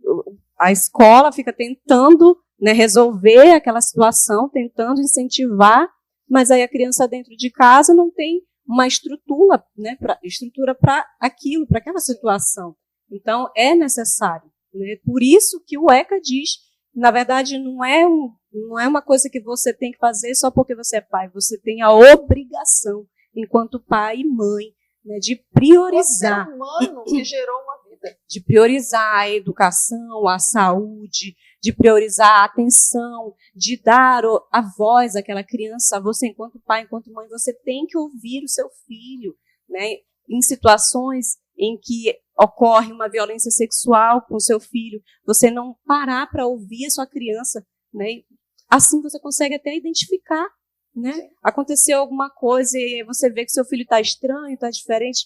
a escola fica tentando, né, resolver aquela situação, tentando incentivar, mas aí a criança dentro de casa não tem uma estrutura, né, estrutura para aquilo, para aquela situação. Então, é necessário. Né? Por isso que o ECA diz, na verdade, não é uma coisa que você tem que fazer só porque você é pai, você tem a obrigação, enquanto pai e mãe, né, de priorizar.
O ser humano que gerou uma vida.
De priorizar a educação, a saúde, de priorizar a atenção, de dar a voz àquela criança. Você, enquanto pai, enquanto mãe, você tem que ouvir o seu filho, né, em situações em que ocorre uma violência sexual com o seu filho, você não parar para ouvir a sua criança, né, assim você consegue até identificar, né? Aconteceu alguma coisa e você vê que seu filho está estranho, está diferente.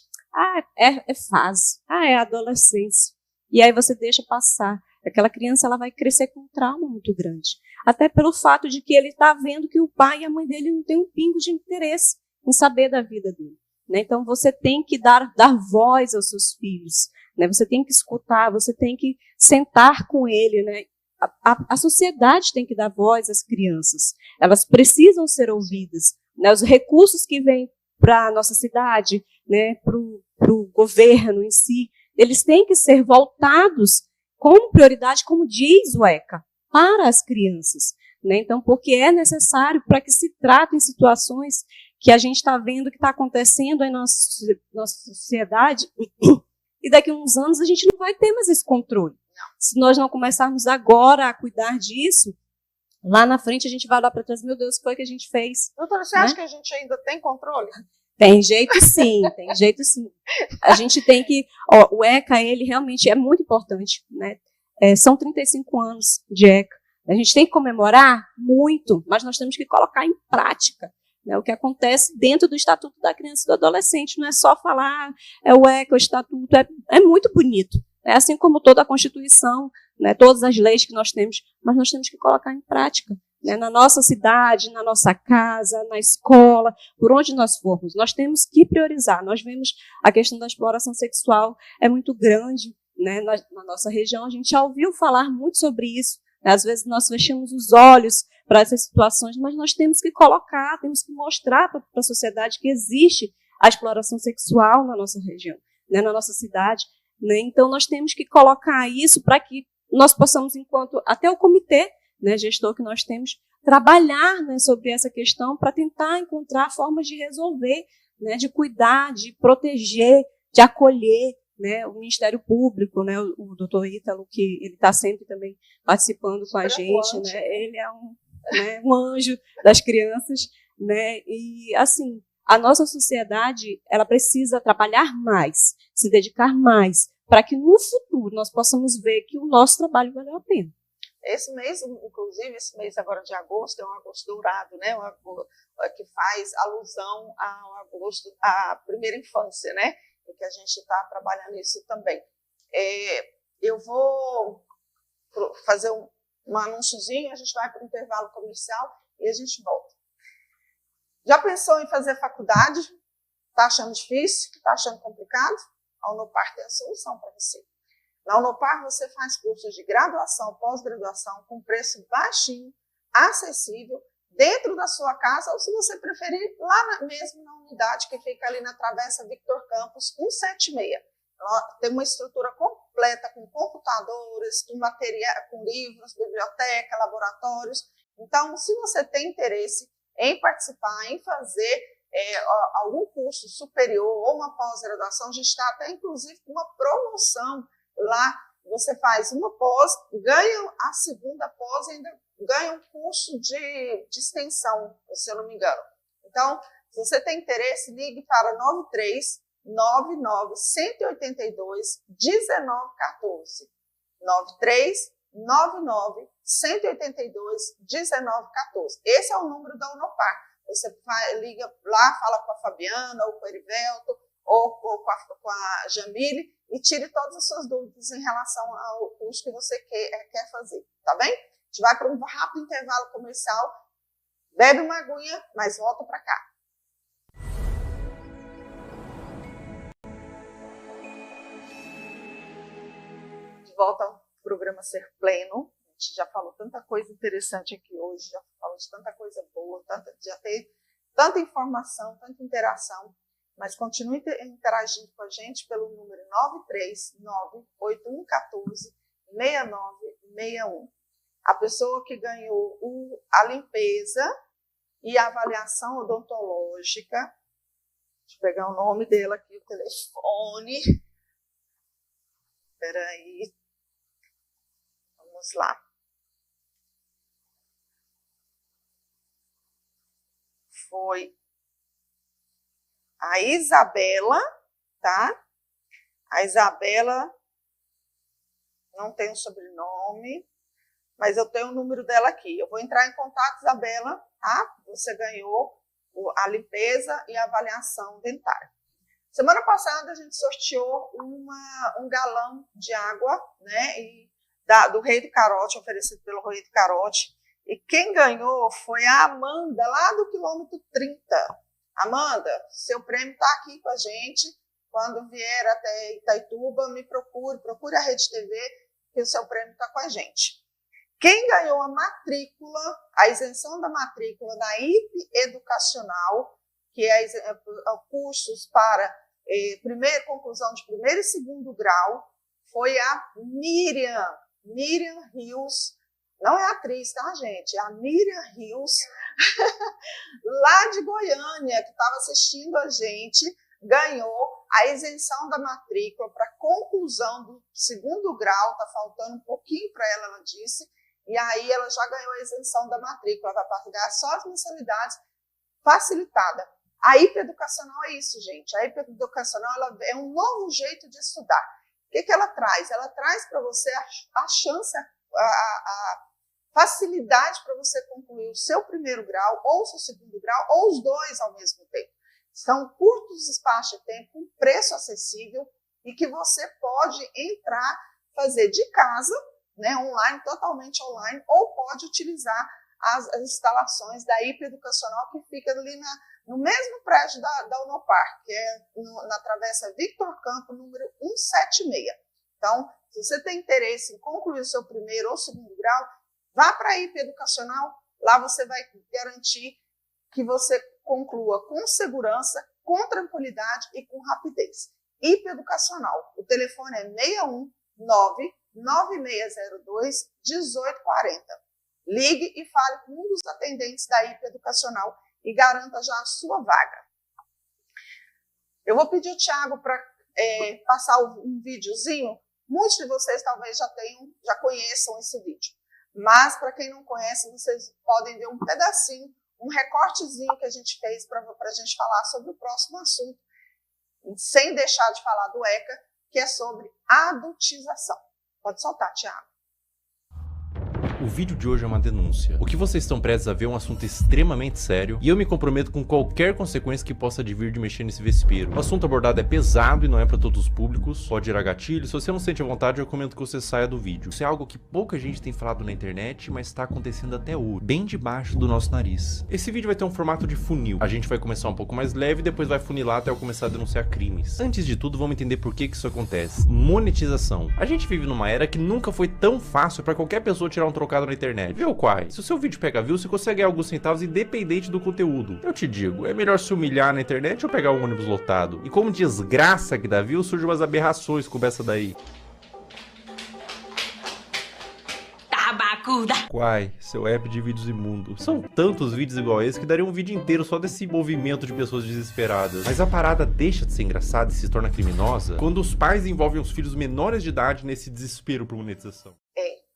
É fase. É adolescência. E aí você deixa passar. Aquela criança ela vai crescer com um trauma muito grande. Até pelo fato de que ele está vendo que o pai e a mãe dele não têm um pingo de interesse em saber da vida dele. Né? Então você tem que dar voz aos seus filhos. Né? Você tem que escutar, você tem que sentar com ele, né? A sociedade tem que dar voz às crianças. Elas precisam ser ouvidas. Né? Os recursos que vêm para a nossa cidade, né, para o governo em si, eles têm que ser voltados com prioridade, como diz o ECA, para as crianças. Né? Então, porque é necessário para que se tratem situações que a gente está vendo que está acontecendo aí na nossa sociedade, e daqui a uns anos a gente não vai ter mais esse controle. Se nós não começarmos agora a cuidar disso, lá na frente a gente vai lá para trás, meu Deus, o que foi que a gente fez?
Doutora, você acha que a gente ainda tem controle?
Tem jeito sim, tem jeito sim. A gente tem que... o ECA, ele realmente é muito importante. Né? São 35 anos de ECA. A gente tem que comemorar muito, mas nós temos que colocar em prática, né, o que acontece dentro do Estatuto da Criança e do Adolescente. Não é só falar, o ECA, o Estatuto, é muito bonito. É assim como toda a Constituição, né, todas as leis que nós temos, mas nós temos que colocar em prática, né, na nossa cidade, na nossa casa, na escola, por onde nós formos. Nós temos que priorizar. Nós vemos a questão da exploração sexual é muito grande, né, na nossa região. A gente já ouviu falar muito sobre isso. Né, às vezes nós fechamos os olhos para essas situações, mas nós temos que colocar, temos que mostrar para a sociedade que existe a exploração sexual na nossa região, né, na nossa cidade. Né? Então, nós temos que colocar isso para que nós possamos, enquanto até o comitê, né, gestor que nós temos, trabalhar, né, sobre essa questão para tentar encontrar formas de resolver, né, de cuidar, de proteger, de acolher. Né, o Ministério Público, né, o doutor Ítalo, que ele está sempre também participando com a gente, né, ele é um anjo das crianças. Né, e, assim, a nossa sociedade ela precisa trabalhar mais, se dedicar mais, para que no futuro nós possamos ver que o nosso trabalho valeu a pena.
Esse mês, inclusive, esse mês agora de agosto, é um agosto dourado, né? Que faz alusão ao agosto, à primeira infância, né? E que a gente está trabalhando isso também. Eu vou fazer um anúnciozinho, a gente vai para o intervalo comercial e a gente volta. Já pensou em fazer faculdade? Está achando difícil? Está achando complicado? A Unopar tem a solução para você. Na Unopar você faz cursos de graduação, pós-graduação, com preço baixinho, acessível, dentro da sua casa, ou se você preferir, lá mesmo na unidade que fica ali na Travessa Victor Campos 176. Tem uma estrutura completa com computadores, com material, com livros, biblioteca, laboratórios. Então, se você tem interesse em participar, em fazer algum curso superior ou uma pós-graduação, a gente está até, inclusive, com uma promoção lá. Você faz uma pós, ganha a segunda pós e ainda ganha um curso de extensão, se eu não me engano. Então, Se você tem interesse, ligue para 9399-182-1914. 9399-182-1914. Esse é o número da Unopar. Você liga lá, fala com a Fabiana, ou com o Erivelto, ou com a Jamile, e tire todas as suas dúvidas em relação ao curso que você quer fazer, tá bem? A gente vai para um rápido intervalo comercial, bebe uma aguinha, mas volta para cá. De volta ao programa Ser Pleno. A gente já falou tanta coisa interessante aqui hoje, já falou de tanta coisa boa, já teve tanta informação, tanta interação, mas continue interagindo com a gente pelo número 939-8114-6961. A pessoa que ganhou a limpeza e a avaliação odontológica, deixa eu pegar o nome dela aqui, o telefone. Espera aí. Vamos lá. Foi a Isabela, tá? A Isabela não tem o sobrenome, mas eu tenho o número dela aqui. Eu vou entrar em contato, Isabela, tá? Você ganhou a limpeza e a avaliação dentária. Semana passada a gente sorteou um galão de água, né? Do Rei do Carote, oferecido pelo Rei do Carote. E quem ganhou foi a Amanda, lá do quilômetro 30. Amanda, seu prêmio está aqui com a gente. Quando vier até Itaituba, me procure a Rede TV, que o seu prêmio está com a gente. Quem ganhou a matrícula, a isenção da matrícula da IP Educacional, que é cursos para conclusão de primeiro e segundo grau, foi a Miriam Rios. Não é atriz, tá, gente? É a Miriam Rios, lá de Goiânia, que estava assistindo a gente, ganhou a isenção da matrícula para conclusão do segundo grau. Está faltando um pouquinho para ela disse, e aí ela já ganhou a isenção da matrícula, ela vai pagar só as mensalidades facilitada. A IP Educacional é isso, gente. A IP Educacional ela é um novo jeito de estudar. O que ela traz? Ela traz para você a chance, a facilidade para você concluir o seu primeiro grau, ou o seu segundo grau, ou os dois ao mesmo tempo. São curtos espaços de tempo, um preço acessível, e que você pode entrar, fazer de casa, né, online, totalmente online, ou pode utilizar as instalações da IP Educacional, que fica ali no mesmo prédio da Unopar, que é na Travessa Victor Campo, número 176. Então, se você tem interesse em concluir o seu primeiro ou segundo grau, vá para a IP Educacional, lá você vai garantir que você conclua com segurança, com tranquilidade e com rapidez. IP Educacional, o telefone é 619-9602-1840. Ligue e fale com um dos atendentes da IP Educacional e garanta já a sua vaga. Eu vou pedir o Thiago para passar um videozinho. Muitos de vocês talvez já conheçam esse vídeo. Mas, para quem não conhece, vocês podem ver um pedacinho, um recortezinho que a gente fez para a gente falar sobre o próximo assunto, sem deixar de falar do ECA, que é sobre adultização. Pode soltar, Thiago.
O vídeo de hoje é uma denúncia. O que vocês estão prestes a ver é um assunto extremamente sério e eu me comprometo com qualquer consequência que possa advir de mexer nesse vespeiro. O assunto abordado é pesado e não é para todos os públicos, pode gerar gatilho. Se você não sente a vontade, eu recomendo que você saia do vídeo. Isso é algo que pouca gente tem falado na internet, mas está acontecendo até hoje, bem debaixo do nosso nariz. Esse vídeo vai ter um formato de funil. A gente vai começar um pouco mais leve e depois vai funilar até eu começar a denunciar crimes. Antes de tudo, vamos entender por que isso acontece. Monetização. A gente vive numa era que nunca foi tão fácil para qualquer pessoa tirar um trocado na internet. Viu, Quai? Se o seu vídeo pega view, você consegue ganhar alguns centavos independente do conteúdo. Eu te digo, é melhor se humilhar na internet ou pegar um ônibus lotado. E como desgraça que dá view, surgem umas aberrações como essa daí.
Tabacuda!
Quai, seu app de vídeos imundo. São tantos vídeos igual a esse que daria um vídeo inteiro só desse movimento de pessoas desesperadas. Mas a parada deixa de ser engraçada e se torna criminosa quando os pais envolvem os filhos menores de idade nesse desespero por monetização.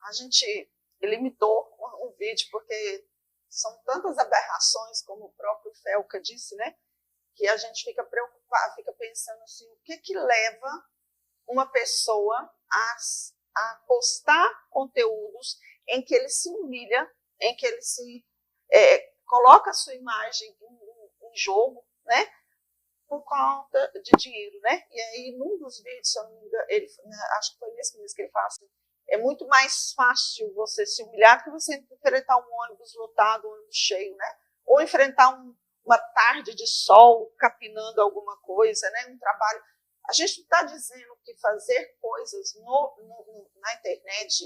A gente limitou o vídeo porque são tantas aberrações, como o próprio Felca disse, né? que a gente fica preocupado, fica pensando assim, o que leva uma pessoa a postar conteúdos em que ele se humilha, em que ele se coloca a sua imagem em jogo, né? Por conta de dinheiro, né? E aí, num dos vídeos, se eu não me engano, acho que foi nesse mesmo que ele fala assim, é muito mais fácil você se humilhar do que você enfrentar um ônibus lotado, um ônibus cheio, né? Ou enfrentar uma tarde de sol capinando alguma coisa, né? Um trabalho. A gente não está dizendo que fazer coisas na internet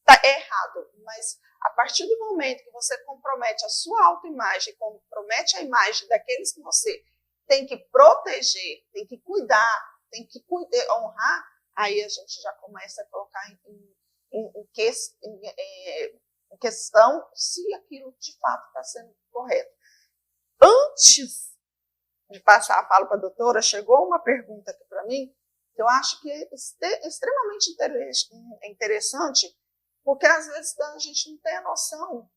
está errado, mas a partir do momento que você compromete a sua autoimagem, compromete a imagem daqueles que você tem que proteger, tem que cuidar, tem que honrar, aí a gente já começa a colocar em questão se aquilo de fato está sendo correto. Antes de passar a fala para a doutora, chegou uma pergunta aqui para mim, que eu acho que é extremamente interessante, porque às vezes a gente não tem a noção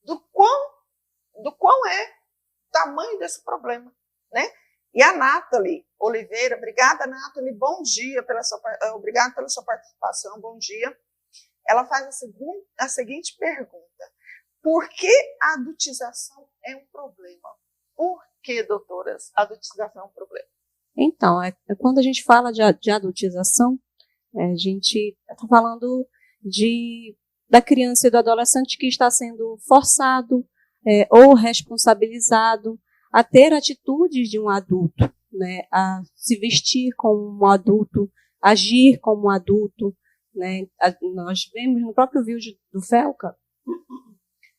do quão é o tamanho desse problema, né? E a Nathalie Oliveira, obrigada, Nathalie, bom dia, obrigada pela sua participação, bom dia. Ela faz a seguinte pergunta: por que a adultização é um problema? Por que, doutoras, a adultização é um problema?
Então, quando a gente fala de adultização, a gente está falando da criança e do adolescente que está sendo forçado ou responsabilizado a ter atitudes de um adulto, né, a se vestir como um adulto, agir como um adulto, né. Nós vemos no próprio vídeo do Felca,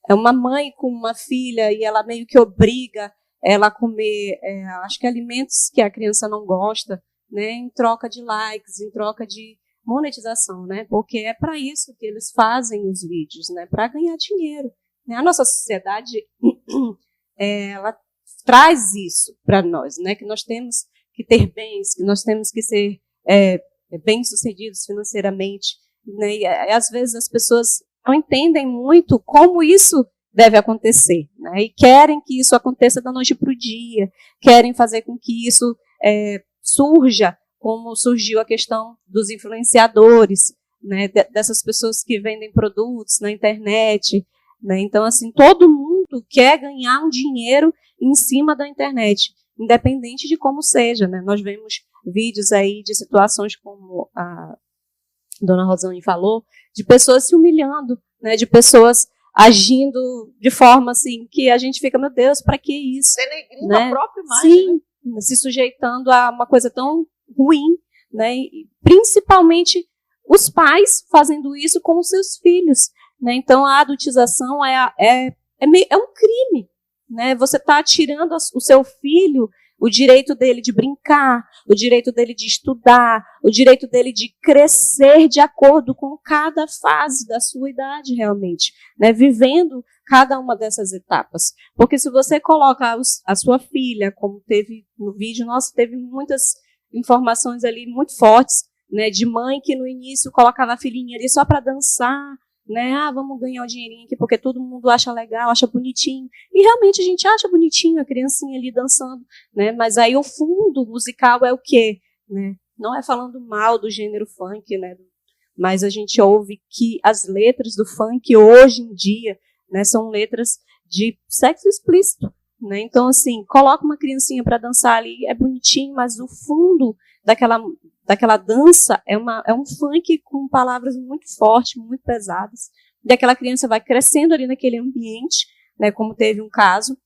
é uma mãe com uma filha e ela meio que obriga ela a comer, acho que alimentos que a criança não gosta, né, em troca de likes, em troca de monetização, né, porque é para isso que eles fazem os vídeos, né, para ganhar dinheiro, né. A nossa sociedade, ela traz isso para nós, né, que nós temos que ter bens, que nós temos que ser bem-sucedidos financeiramente, né, e às vezes as pessoas não entendem muito como isso deve acontecer, né, e querem que isso aconteça da noite para o dia, querem fazer com que isso surja, como surgiu a questão dos influenciadores, né, dessas pessoas que vendem produtos na internet, né, então assim, todo mundo quer ganhar um dinheiro em cima da internet, independente de como seja, né? Nós vemos vídeos aí de situações como a dona Rosane falou, de pessoas se humilhando, né? De pessoas agindo de forma assim que a gente fica, meu Deus, para que isso?
Denegrindo,
né?
A própria imagem.
Sim, né? Se sujeitando a uma coisa tão ruim, né? E principalmente os pais fazendo isso com os seus filhos, né? Então a adultização é um crime. Né? Você está tirando o seu filho o direito dele de brincar, o direito dele de estudar, o direito dele de crescer de acordo com cada fase da sua idade realmente, né? Vivendo cada uma dessas etapas. Porque se você coloca a sua filha, como teve no vídeo, nossa, teve muitas informações ali muito fortes, né? De mãe que no início colocava a filhinha ali só para dançar, né? Vamos ganhar um dinheirinho aqui porque todo mundo acha legal, acha bonitinho. E realmente a gente acha bonitinho a criancinha ali dançando, né? Mas aí o fundo musical é o quê? Né? Não é falando mal do gênero funk, né? Mas a gente ouve que as letras do funk hoje em dia, né, são letras de sexo explícito, né? Então assim, coloca uma criancinha para dançar ali, é bonitinho, mas o fundo daquela dança é um funk com palavras muito fortes, muito pesadas. E aquela criança vai crescendo ali naquele ambiente, né, como teve um caso,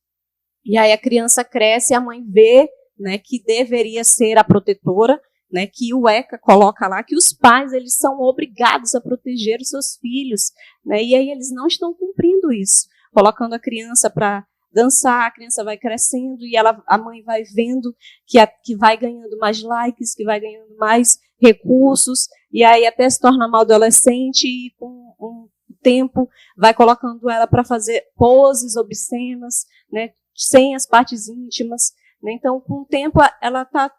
e aí a criança cresce e a mãe vê, né, que deveria ser a protetora, né, que o ECA coloca lá, que os pais eles são obrigados a proteger os seus filhos, né, e aí eles não estão cumprindo isso, colocando a criança para dançar, a criança vai crescendo e a mãe vai vendo que vai ganhando mais likes, que vai ganhando mais recursos, e aí até se torna uma adolescente e com um tempo vai colocando ela para fazer poses obscenas, né, sem as partes íntimas, né? Então com o tempo ela está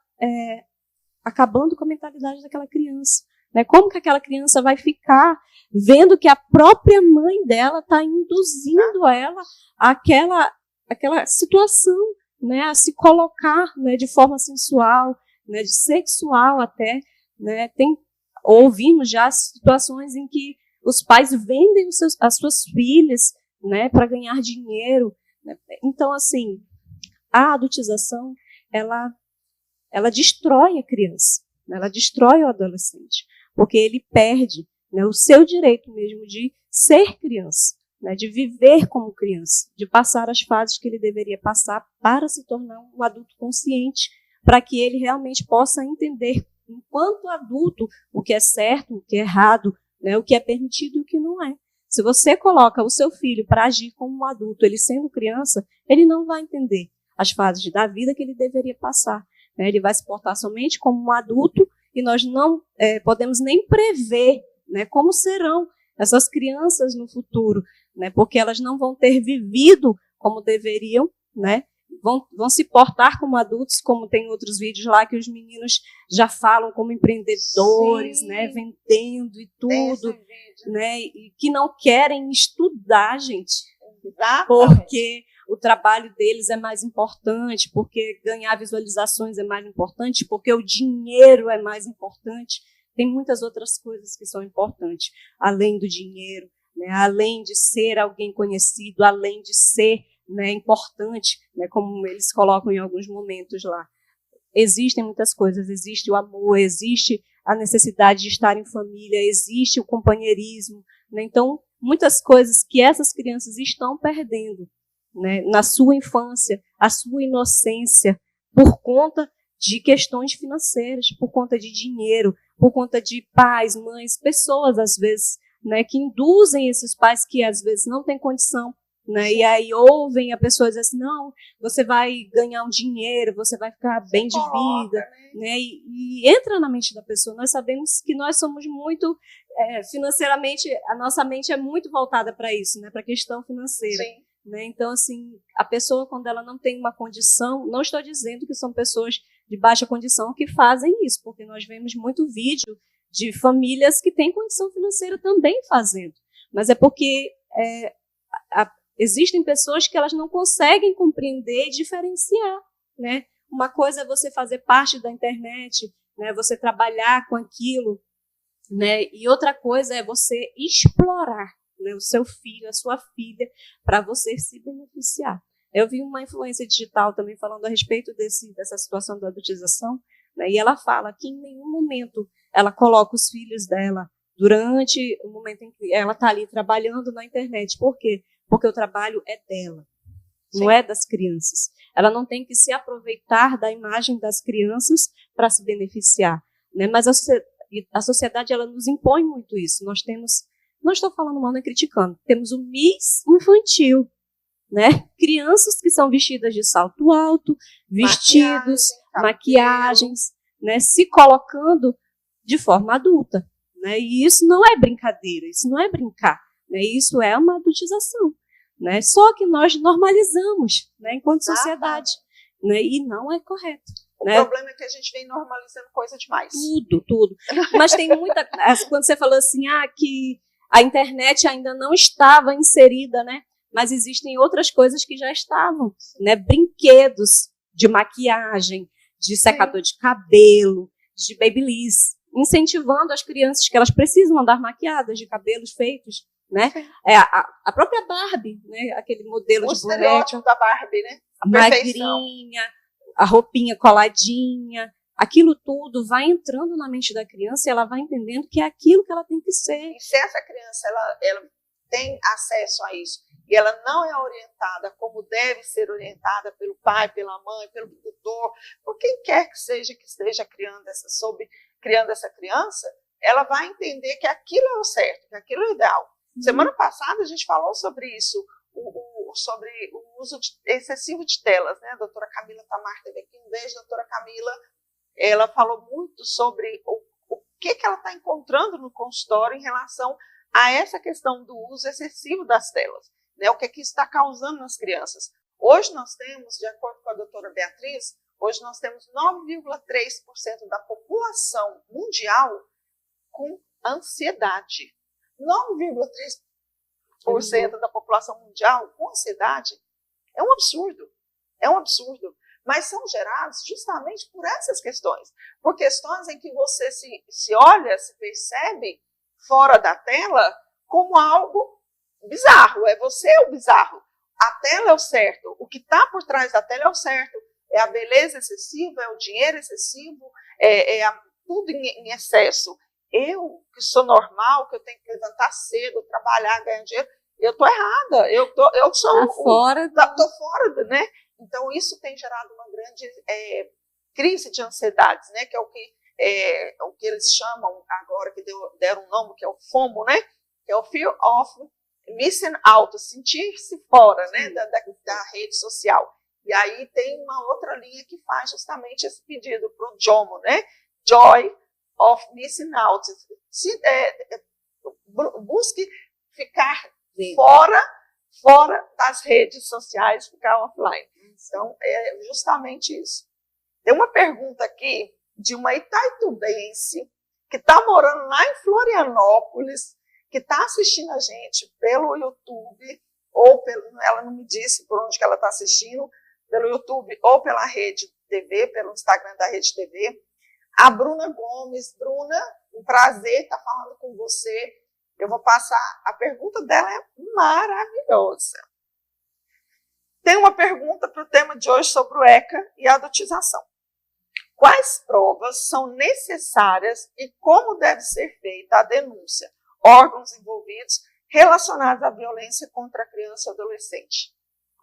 acabando com a mentalidade daquela criança, né? Como que aquela criança vai ficar vendo que a própria mãe dela está induzindo ela àquela situação, né, a se colocar, né, de forma sensual, né, de sexual até, né, ouvimos já situações em que os pais vendem as suas filhas, né, para ganhar dinheiro, né? Então, assim, a adultização, ela destrói a criança, né, ela destrói o adolescente, porque ele perde, né, o seu direito mesmo de ser criança, né, de viver como criança, de passar as fases que ele deveria passar para se tornar um adulto consciente, para que ele realmente possa entender, enquanto adulto, o que é certo, o que é errado, né, o que é permitido e o que não é. Se você coloca o seu filho para agir como um adulto, ele sendo criança, ele não vai entender as fases da vida que ele deveria passar, né? Ele vai se portar somente como um adulto e nós não podemos nem prever, né, como serão essas crianças no futuro, né, porque elas não vão ter vivido como deveriam, né, vão se portar como adultos, como tem outros vídeos lá que os meninos já falam como empreendedores, né, vendendo e tudo, né, e que não querem estudar, gente, porque o trabalho deles é mais importante, porque ganhar visualizações é mais importante, porque o dinheiro é mais importante. Tem muitas outras coisas que são importantes, além do dinheiro, né, além de ser alguém conhecido, além de ser, né, importante, né, como eles colocam em alguns momentos lá. Existem muitas coisas, existe o amor, existe a necessidade de estar em família, existe o companheirismo, né? Então, muitas coisas que essas crianças estão perdendo, né, na sua infância, a sua inocência, por conta de questões financeiras, por conta de dinheiro, por conta de pais, mães, pessoas, às vezes, né, que induzem esses pais que, às vezes, não têm condição, né, e aí ouvem a pessoa dizer assim, não, você vai ganhar um dinheiro, você vai ficar bem de vida, né, e entra na mente da pessoa. Nós sabemos que nós somos muito, financeiramente, a nossa mente é muito voltada para isso, né, para a questão financeira. Sim. Né? Então, assim, a pessoa, quando ela não tem uma condição, não estou dizendo que são pessoas de baixa condição que fazem isso, porque nós vemos muito vídeo de famílias que têm condição financeira também fazendo, mas é porque existem pessoas que elas não conseguem compreender e diferenciar, né? Uma coisa é você fazer parte da internet, né? Você trabalhar com aquilo, né? E outra coisa é você explorar, né, o seu filho, a sua filha, para você se beneficiar. Eu vi uma influência digital também falando a respeito dessa situação da adultização, né, e ela fala que em nenhum momento ela coloca os filhos dela durante o momento em que ela está ali trabalhando na internet. Por quê? Porque o trabalho é dela, Sim. não é das crianças. Ela não tem que se aproveitar da imagem das crianças para se beneficiar, né, mas a sociedade ela nos impõe muito isso. Nós temos, não estou falando mal nem criticando, temos o Miss Infantil, né? Crianças que são vestidas de salto alto, vestidos, maquiagens, né? Se colocando de forma adulta, né? E isso não é brincadeira, isso não é brincar, né? Isso é uma adultização, né? Só que nós normalizamos, né? Enquanto sociedade, né? E não é correto.
O problema é que a gente vem normalizando coisa demais.
Tudo. Mas tem muita... Quando você falou assim, que a internet ainda não estava inserida, né? Mas existem outras coisas que já estavam, né? Brinquedos de maquiagem, de secador de cabelo, de babyliss, incentivando as crianças que elas precisam andar maquiadas, de cabelos feitos, né? A própria Barbie, né? Aquele modelo de boneca. O estereótipo
da Barbie, né?
A magrinha, a roupinha coladinha. Aquilo tudo vai entrando na mente da criança e ela vai entendendo que é aquilo que ela tem que ser.
E se essa criança ela tem acesso a isso e ela não é orientada como deve ser orientada pelo pai, pela mãe, pelo tutor, por quem quer que esteja criando essa criança, ela vai entender que aquilo é o certo, que aquilo é o ideal. Semana passada a gente falou sobre isso, sobre o uso excessivo de telas, né? A doutora Camila Tamar teve aqui, um beijo, doutora Camila. Ela falou muito sobre o que ela está encontrando no consultório em relação a essa questão do uso excessivo das telas, né? O que isso está causando nas crianças. Hoje nós temos, de acordo com a doutora Beatriz, hoje nós temos 9,3% da população mundial com ansiedade. 9,3% da população mundial com ansiedade é um absurdo. É um absurdo. Mas são gerados justamente por essas questões. Por questões em que você se olha, se percebe fora da tela como algo bizarro. É você o bizarro. A tela é o certo. O que está por trás da tela é o certo. É a beleza excessiva, é o dinheiro excessivo, tudo em excesso. Eu, que sou normal, que eu tenho que levantar cedo, trabalhar, ganhar dinheiro, eu estou errada. Eu sou
fora,
tô fora, né? Então, isso tem gerado uma grande crise de ansiedades, né? Que é o que eles chamam agora, que deram um nome, que é o FOMO, né? Que é o Fear of Missing Out, sentir-se fora, né? Da rede social. E aí tem uma outra linha que faz justamente esse pedido para o JOMO, né? Joy of Missing Out. Busque ficar fora das redes sociais, ficar offline. Então, é justamente isso. Tem uma pergunta aqui de uma itaitubense que está morando lá em Florianópolis, que está assistindo a gente pelo YouTube, ela não me disse por onde que ela está assistindo, pelo YouTube ou pela Rede TV, pelo Instagram da Rede TV. A Bruna Gomes. Bruna, um prazer estar falando com você. Eu vou passar, a pergunta dela é maravilhosa. Tem uma pergunta para o tema de hoje sobre o ECA e a adotização. Quais provas são necessárias e como deve ser feita a denúncia? Órgãos envolvidos relacionados à violência contra a criança e adolescente.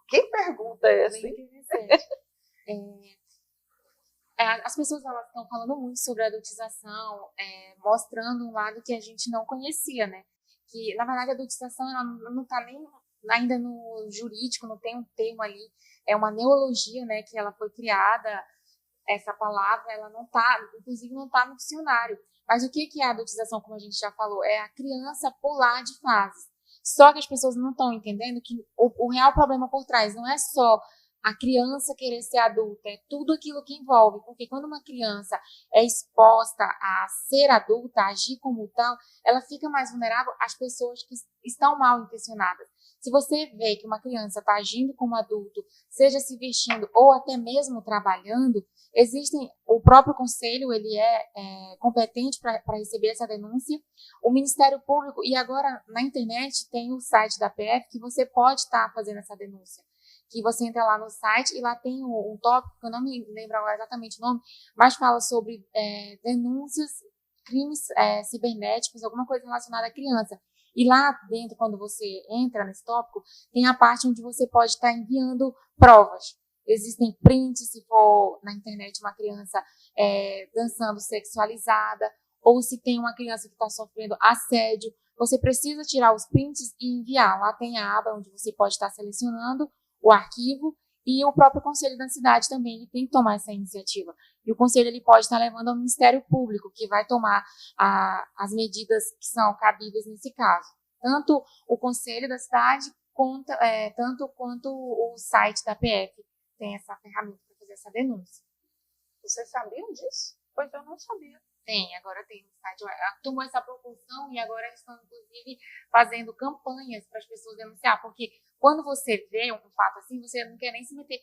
Que pergunta é essa?
As pessoas estão falando muito sobre a adotização, mostrando um lado que a gente não conhecia, né? Que, na verdade, a adotização ela não está nem ainda no jurídico, não tem um termo ali, é uma neologia, né, que ela foi criada, essa palavra, ela não está, inclusive não está no dicionário. Mas o que é a adotização, como a gente já falou? É a criança pular de fase. Só que as pessoas não estão entendendo que o real problema por trás não é só a criança querer ser adulta, é tudo aquilo que envolve, porque quando uma criança é exposta a ser adulta, a agir como tal, ela fica mais vulnerável às pessoas que estão mal intencionadas. Se você vê que uma criança está agindo como adulto, seja se vestindo ou até mesmo trabalhando, o próprio conselho, ele é competente para receber essa denúncia, o Ministério Público, e agora na internet tem o site da PF que você pode estar fazendo essa denúncia. Que você entra lá no site e lá tem um tópico, que eu não me lembro agora exatamente o nome, mas fala sobre denúncias, crimes cibernéticos, alguma coisa relacionada à criança. E lá dentro, quando você entra nesse tópico, tem a parte onde você pode estar enviando provas. Existem prints, se for na internet uma criança dançando sexualizada, ou se tem uma criança que está sofrendo assédio, você precisa tirar os prints e enviar. Lá tem a aba onde você pode estar selecionando o arquivo, e o próprio Conselho da Cidade também ele tem que tomar essa iniciativa. E o Conselho ele pode estar levando ao Ministério Público, que vai tomar as medidas que são cabíveis nesse caso. Tanto o Conselho da Cidade, tanto quanto o site da PF tem essa ferramenta para fazer essa denúncia.
Vocês sabiam disso? Pois eu não sabia.
Agora tem no site. Tomou essa proporção e agora eles estão, inclusive, fazendo campanhas para as pessoas denunciar, porque quando você vê um fato assim, você não quer nem se meter,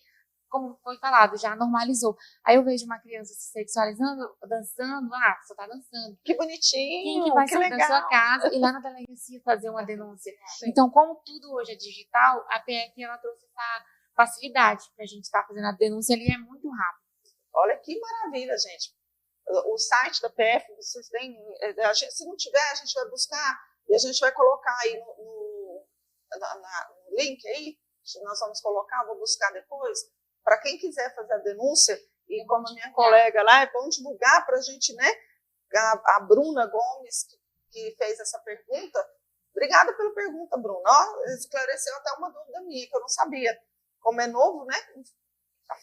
como foi falado, já normalizou. Aí eu vejo uma criança se sexualizando, dançando, só tá dançando.
Que bonitinho,
quem que vai
que
sair
legal.
da sua casa e lá na delegacia fazer uma denúncia? Sim. Então, como tudo hoje é digital, a PF ela trouxe essa facilidade para a gente estar fazendo a denúncia ali, é muito rápido.
Olha que maravilha, gente. O site da PF, vocês têm, se não tiver, a gente vai buscar e a gente vai colocar aí no link aí, nós vamos colocar, vou buscar depois, para quem quiser fazer a denúncia, e como a minha colega lá, é bom divulgar para a gente, né? A Bruna Gomes, que fez essa pergunta, obrigada pela pergunta, Bruna, esclareceu até uma dúvida minha, que eu não sabia, como é novo, né?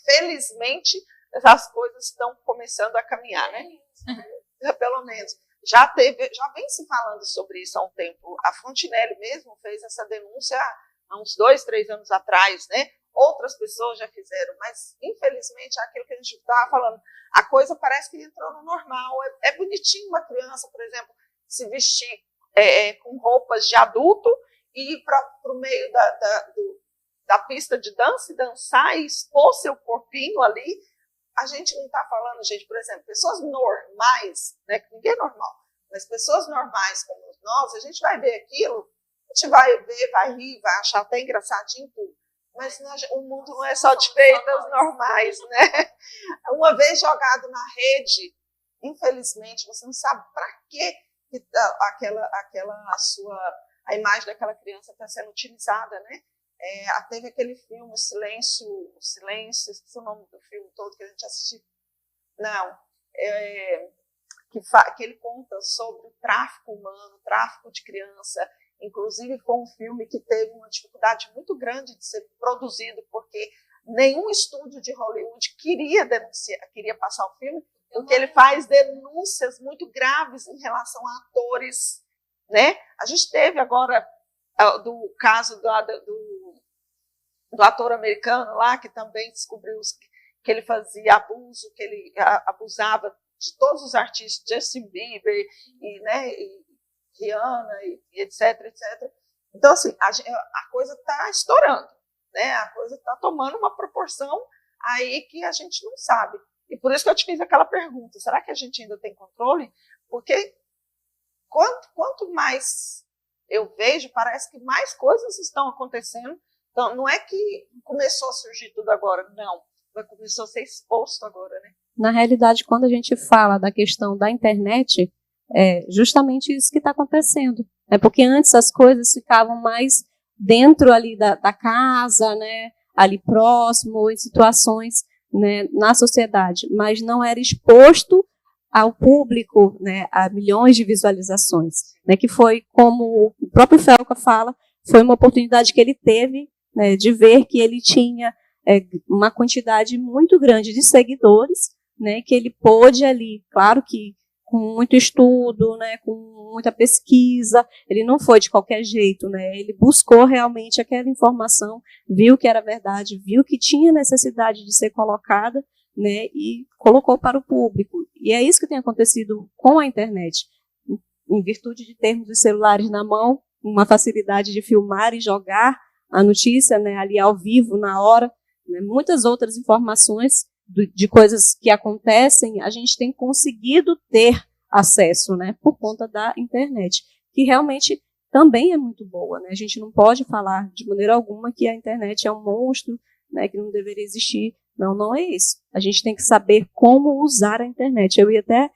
Felizmente, as coisas estão começando a caminhar, né? Pelo menos. Já vem se falando sobre isso há um tempo. A Fontinelli mesmo fez essa denúncia há uns 2, 3 anos atrás, né? Outras pessoas já fizeram, mas infelizmente é aquilo que a gente estava falando. A coisa parece que entrou no normal. É bonitinho uma criança, por exemplo, se vestir com roupas de adulto e ir para o meio da pista de dança e dançar e expor seu corpinho ali. A gente não está falando, gente, por exemplo, pessoas normais, né, que ninguém é normal, mas pessoas normais como nós, a gente vai ver aquilo, a gente vai ver, vai rir, vai achar até engraçadinho tudo. Mas o mundo não é só de feitas normais, né? Uma vez jogado na rede, infelizmente, você não sabe para que a imagem daquela criança está sendo utilizada, né? Teve aquele filme, Silêncio, esqueci o nome do filme todo que a gente assistiu. Não, que ele conta sobre o tráfico humano, o tráfico de criança. Inclusive, foi um filme que teve uma dificuldade muito grande de ser produzido, porque nenhum estúdio de Hollywood queria passar o filme, porque ele faz denúncias muito graves em relação a atores, né? A gente teve agora do caso do ator americano lá, que também descobriu que ele fazia abuso, que ele abusava de todos os artistas, Justin Bieber, e Rihanna, e etc, etc. Então, assim, a coisa está estourando, né? A coisa está tomando uma proporção aí que a gente não sabe. E por isso que eu te fiz aquela pergunta, será que a gente ainda tem controle? Porque quanto mais eu vejo, parece que mais coisas estão acontecendo. Então, não é que começou a surgir tudo agora, não. Mas começou a ser exposto agora, né?
Na realidade, quando a gente fala da questão da internet, é justamente isso que está acontecendo. É porque antes as coisas ficavam mais dentro ali da casa, né, ali próximo, em situações, né, na sociedade, mas não era exposto ao público, né, a milhões de visualizações, né, que foi, como o próprio Felca fala, foi uma oportunidade que ele teve, né, de ver que ele tinha uma quantidade muito grande de seguidores, né, que ele pôde ali, claro que com muito estudo, né, com muita pesquisa, ele não foi de qualquer jeito, né, ele buscou realmente aquela informação, viu que era verdade, viu que tinha necessidade de ser colocada, né, e colocou para o público. E é isso que tem acontecido com a internet, em virtude de termos os celulares na mão, uma facilidade de filmar e jogar a notícia, né, ali ao vivo, na hora, né, muitas outras informações de coisas que acontecem, a gente tem conseguido ter acesso, né, por conta da internet, que realmente também é muito boa, né? A gente não pode falar de maneira alguma que a internet é um monstro, né, que não deveria existir. Não, não é isso. A gente tem que saber como usar a internet. Eu ia até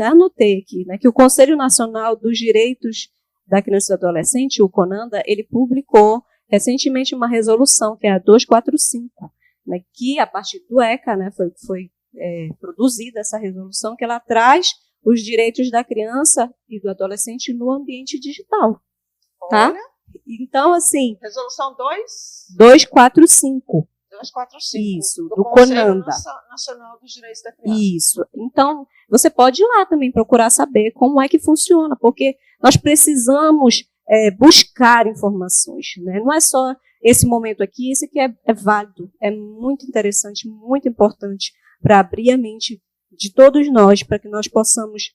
anotei aqui, né, que o Conselho Nacional dos Direitos da Criança e do Adolescente, o CONANDA, ele publicou recentemente uma resolução, que é a 245, né, que a partir do ECA, né, foi produzida essa resolução, que ela traz os direitos da criança e do adolescente no ambiente digital. Tá?
Olha.
Então, assim...
Resolução
245.
245.
Isso,
do
do
Conselho
CONANDA.
Nacional dos Direitos da Criança.
Isso. Então, você pode ir lá também procurar saber como é que funciona, porque nós precisamos buscar informações, né? Não é só esse momento aqui, esse aqui é válido, é muito interessante, muito importante para abrir a mente de todos nós, para que nós possamos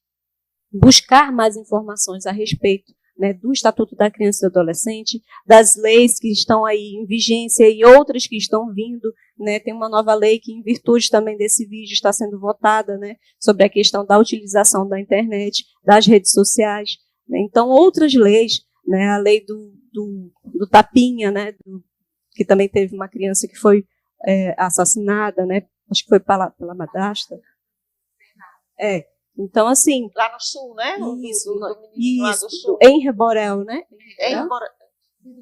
buscar mais informações a respeito, né, do Estatuto da Criança e do Adolescente, das leis que estão aí em vigência e outras que estão vindo, né? Tem uma nova lei que, em virtude também desse vídeo, está sendo votada, né, sobre a questão da utilização da internet, das redes sociais, né? Então, outras leis, né, a lei do Tapinha, né, que também teve uma criança que foi assassinada, né, acho que foi pela madrasta. Então, assim...
Lá no sul, né?
Isso,
lá do sul.
em Reborel, né?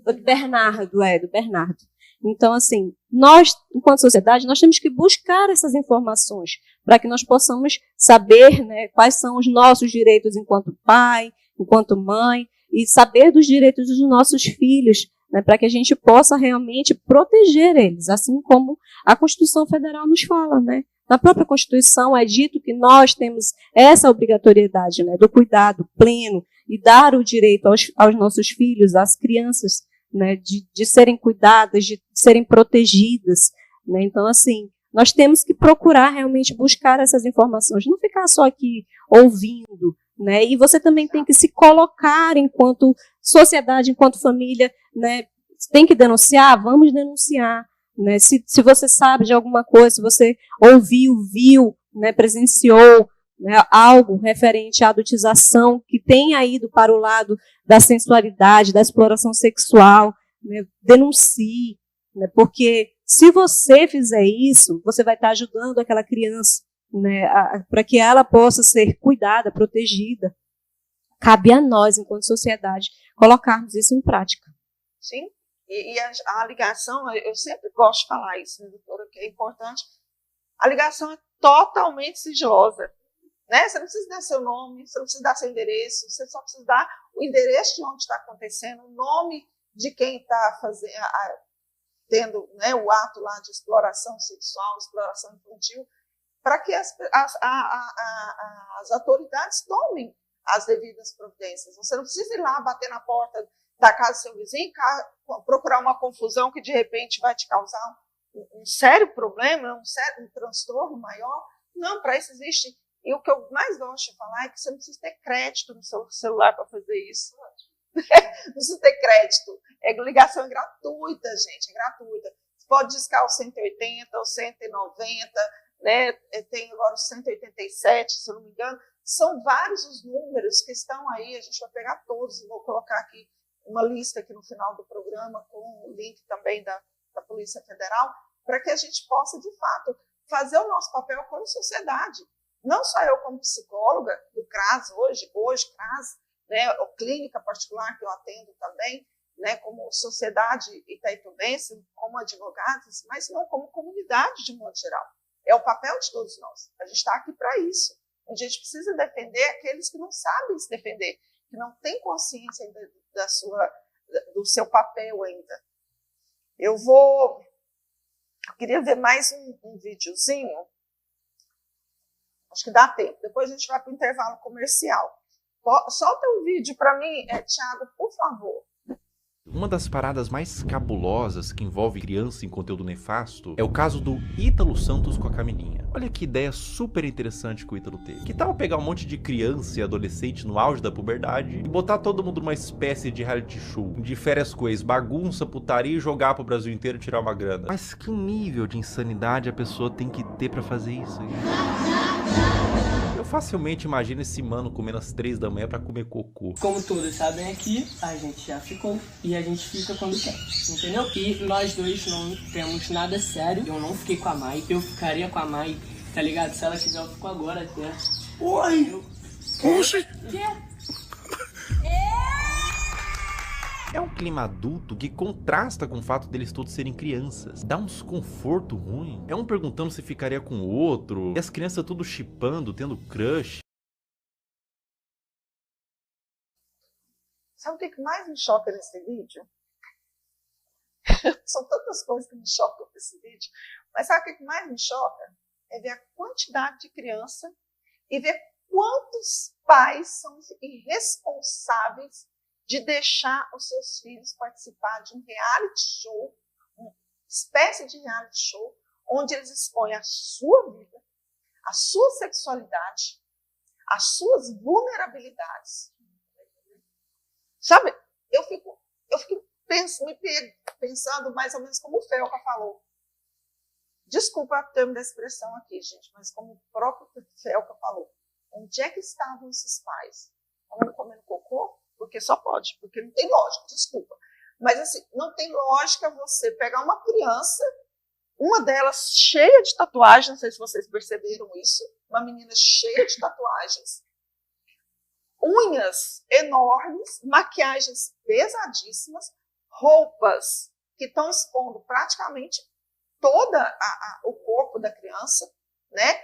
Do
Bernardo. Então, assim, nós, enquanto sociedade, nós temos que buscar essas informações para que nós possamos saber, né, quais são os nossos direitos enquanto pai, enquanto mãe, e saber dos direitos dos nossos filhos, né, para que a gente possa realmente proteger eles, assim como a Constituição Federal nos fala, né? Na própria Constituição é dito que nós temos essa obrigatoriedade, né, do cuidado pleno e dar o direito aos nossos filhos, às crianças, né, de serem cuidadas, de serem protegidas, né? Então, assim, nós temos que procurar realmente buscar essas informações, não ficar só aqui ouvindo, né? E você também tem que se colocar enquanto sociedade, enquanto família, né, Tem que denunciar? Vamos denunciar. Né? Se você sabe de alguma coisa, se você ouviu, viu, né, presenciou, né, algo referente à adultização que tenha ido para o lado da sensualidade, da exploração sexual, né, denuncie, né, porque se você fizer isso, você vai estar ajudando aquela criança, né, para que ela possa ser cuidada, protegida. Cabe a nós, enquanto sociedade, colocarmos isso em prática.
Sim. E a ligação, eu sempre gosto de falar isso, né, doutora, que é importante. A ligação é totalmente sigilosa. Né? Você não precisa dar seu nome, você não precisa dar seu endereço, você só precisa dar o endereço de onde está acontecendo, o nome de quem está tendo, né, o ato lá de exploração sexual, exploração infantil, para que as autoridades tomem as devidas providências. Você não precisa ir lá bater na porta da casa do seu vizinho, procurar uma confusão que de repente vai te causar um sério problema, um transtorno maior. Não, para isso existe. E o que eu mais gosto de falar é que você não precisa ter crédito no seu celular para fazer isso. Não precisa ter crédito. Ligação é gratuita, gente, é gratuita. Você pode discar o 180, o 190, né? Tem agora o 187, se eu não me engano. São vários os números que estão aí, a gente vai pegar todos e vou colocar aqui uma lista aqui no final do programa com o link também da Polícia Federal, para que a gente possa, de fato, fazer o nosso papel como sociedade. Não só eu como psicóloga do CRAS hoje CRAS, né, a clínica particular que eu atendo também, né, como sociedade itaitubense, como advogados, mas não como comunidade de modo geral. É o papel de todos nós. A gente está aqui para isso. A gente precisa defender aqueles que não sabem se defender, que não têm consciência ainda do seu papel ainda. Eu queria ver mais um videozinho. Acho que dá tempo. Depois a gente vai para o intervalo comercial. Solta um vídeo para mim, Thiago, por favor.
Uma das paradas mais cabulosas que envolve criança em conteúdo nefasto é o caso do Ítalo Santos com a Camilinha. Olha que ideia super interessante que o Ítalo teve. Que tal pegar um monte de criança e adolescente no auge da puberdade e botar todo mundo numa espécie de reality show, de férias coisas, bagunça, putaria e jogar pro Brasil inteiro e tirar uma grana. Mas que nível de insanidade a pessoa tem que ter pra fazer isso? Eu facilmente imagino esse mano comendo às 3 da manhã pra comer cocô.
Como todos sabem aqui, a gente já ficou e a gente fica quando quer, entendeu? E nós dois não temos nada sério. Eu não fiquei com a Mai, eu ficaria com a Mai, tá ligado? Se ela quiser, eu fico agora até.
Oi! Oxi! É um clima adulto que contrasta com o fato deles todos serem crianças. Dá um desconforto ruim. É um perguntando se ficaria com o outro. E as crianças tudo shippando, tendo crush.
Sabe o que mais me choca nesse vídeo? São tantas coisas que me chocam nesse vídeo. Mas sabe o que mais me choca? É ver a quantidade de criança e ver quantos pais são irresponsáveis de deixar os seus filhos participar de um reality show, uma espécie de reality show, onde eles expõem a sua vida, a sua sexualidade, as suas vulnerabilidades. Sabe, eu fico pensando mais ou menos como o Felca falou. Desculpa o termo da expressão aqui, gente, mas como o próprio Felca falou, onde é que estavam esses pais? Estavam comendo cocô? Porque só pode, porque não tem lógica, desculpa. Mas assim, não tem lógica você pegar uma criança, uma delas cheia de tatuagens, não sei se vocês perceberam isso, uma menina cheia de tatuagens, unhas enormes, maquiagens pesadíssimas, roupas que estão expondo praticamente todo o corpo da criança, né?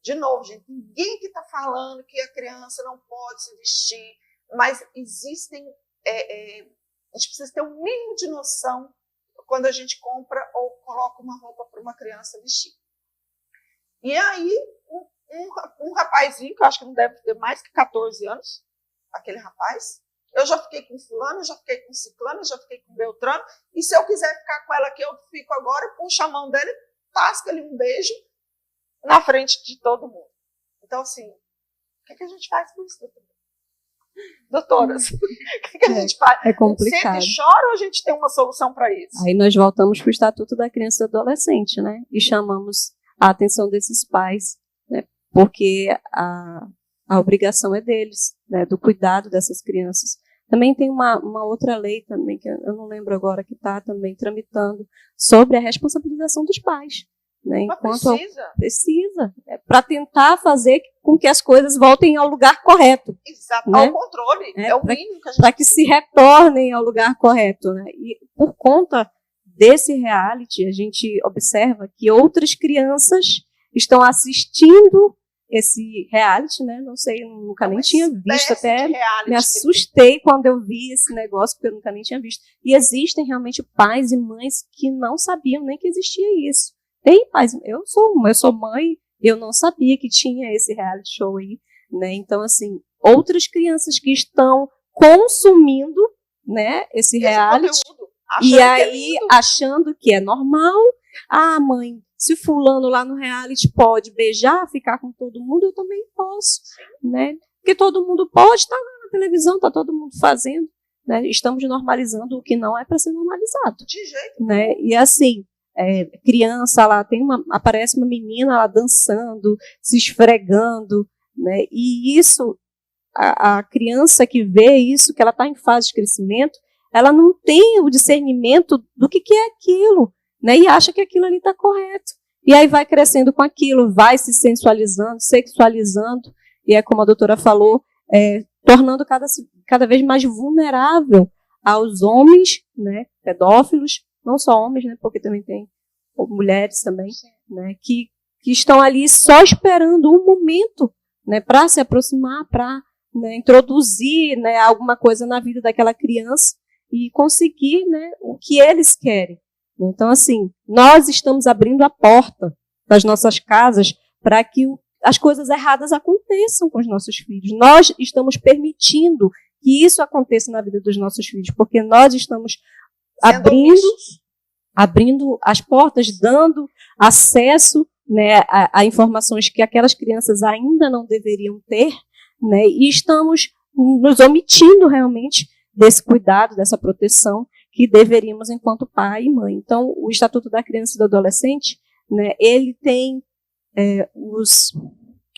De novo, gente, ninguém que está falando que a criança não pode se vestir, mas existem, a gente precisa ter um mínimo de noção quando a gente compra ou coloca uma roupa para uma criança vestir. E aí, um rapazinho, que eu acho que não deve ter mais que 14 anos, aquele rapaz, eu já fiquei com fulano, eu já fiquei com ciclano, eu já fiquei com beltrano, e se eu quiser ficar com ela aqui, eu fico agora, puxo a mão dele, tasca-lhe um beijo na frente de todo mundo. Então, assim, o que a gente faz com isso? Doutoras, o que a gente faz?
É complicado.
Sempre chora ou a gente tem uma solução para isso?
Aí nós voltamos para o Estatuto da Criança e do Adolescente, né? E chamamos a atenção desses pais, né? Porque a obrigação é deles, né? Do cuidado dessas crianças. Também tem uma outra lei também, que eu não lembro agora, que está também tramitando, sobre a responsabilização dos pais. Né?
Mas
Precisa. Para tentar fazer com que as coisas voltem ao lugar correto.
Exato,
né?
ao controle. É o mínimo que a gente
para que se retornem ao lugar correto. Né? E por conta desse reality, a gente observa que outras crianças estão assistindo esse reality, né? Não sei, nunca nem tinha visto, até me assustei quando eu vi esse negócio, porque eu nunca nem tinha visto. E existem realmente pais e mães que não sabiam nem que existia isso. Tem pais, eu sou mãe, eu não sabia que tinha esse reality show aí, né? Então, assim, outras crianças que estão consumindo, né, esse reality, e aí achando que é normal. Ah, mãe, se fulano lá no reality pode beijar, ficar com todo mundo, eu também posso, né? Porque todo mundo pode, está lá na televisão, está todo mundo fazendo, né? Estamos normalizando o que não é para ser normalizado.
De jeito
né? E assim, criança lá, aparece uma menina lá dançando, se esfregando, né? E isso, a criança que vê isso, que ela está em fase de crescimento, ela não tem o discernimento do que é aquilo, né? E acha que aquilo ali está correto. E aí vai crescendo com aquilo, vai se sensualizando, sexualizando, e é como a doutora falou, tornando cada vez mais vulnerável aos homens, né, pedófilos, não só homens, né, porque também tem mulheres também, né, que estão ali só esperando um momento, né, para se aproximar, para, né, introduzir, né, alguma coisa na vida daquela criança e conseguir, né, o que eles querem. Então, assim, nós estamos abrindo a porta das nossas casas para que as coisas erradas aconteçam com os nossos filhos. Nós estamos permitindo que isso aconteça na vida dos nossos filhos, porque nós estamos abrindo as portas, dando acesso, né, a informações que aquelas crianças ainda não deveriam ter, né, e estamos nos omitindo realmente desse cuidado, dessa proteção que deveríamos enquanto pai e mãe. Então, o Estatuto da Criança e do Adolescente, né, ele tem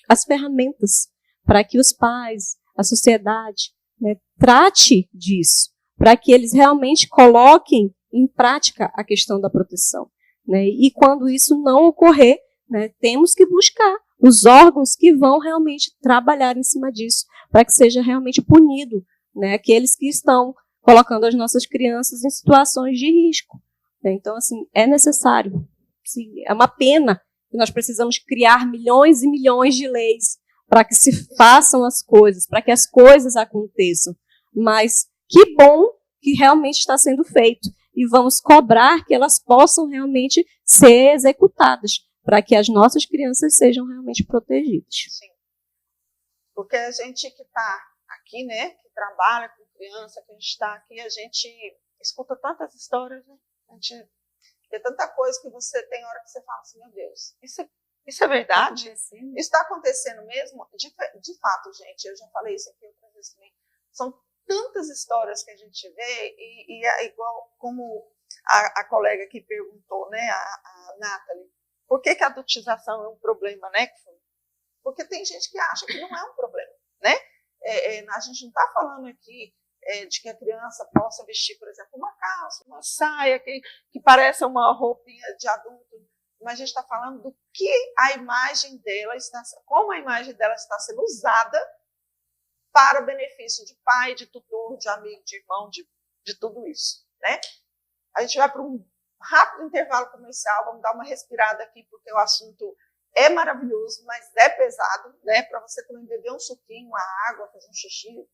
as ferramentas para que os pais, a sociedade, né, trate disso, para que eles realmente coloquem em prática a questão da proteção. Né? E quando isso não ocorrer, né, temos que buscar os órgãos que vão realmente trabalhar em cima disso, para que seja realmente punido, né, aqueles que estão colocando as nossas crianças em situações de risco. Né? Então, assim, é necessário. Sim, é uma pena que nós precisamos criar milhões e milhões de leis para que se façam as coisas, para que as coisas aconteçam. Mas que bom que realmente está sendo feito. E vamos cobrar que elas possam realmente ser executadas, para que as nossas crianças sejam realmente protegidas. Sim.
Porque a gente que está aqui, né, que trabalha com criança, que a gente está aqui, a gente escuta tantas histórias, né? A gente vê tanta coisa que você tem hora que você fala assim, meu Deus, isso é verdade? Isso está acontecendo mesmo? De fato, gente, eu já falei isso aqui outras vezes também. São tantas histórias que a gente vê, e é igual como a colega que perguntou, né, a Nathalie, por que a adultização é um problema, né? Porque tem gente que acha que não é um problema, né? A gente não está falando aqui de que a criança possa vestir, por exemplo, uma calça, uma saia que parece uma roupinha de adulto, mas a gente está falando do que a imagem dela como a imagem dela está sendo usada para benefício de pai, de tutor, de amigo, de irmão, de tudo isso, né? A gente vai para um rápido intervalo comercial, vamos dar uma respirada aqui, porque o assunto é maravilhoso, mas é pesado, né? Para você também beber um suquinho, uma água, fazer um xixi, o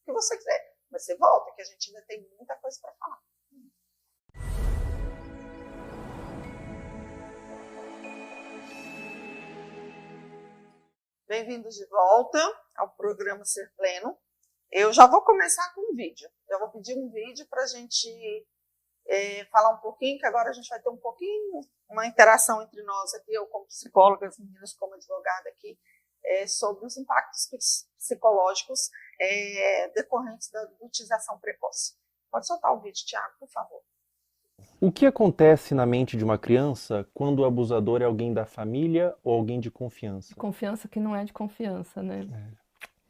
que você quiser. Mas você volta, que a gente ainda tem muita coisa para falar. Bem-vindos de volta ao programa Ser Pleno. Eu já vou começar com um vídeo. Já vou pedir um vídeo para a gente falar um pouquinho, que agora a gente vai ter um pouquinho, uma interação entre nós aqui, eu como psicóloga, as meninas como advogada aqui, sobre os impactos psicológicos decorrentes da utilização precoce. Pode soltar o vídeo, Tiago, por favor.
O que acontece na mente de uma criança quando o abusador é alguém da família ou alguém de confiança?
Confiança que não é de confiança, né?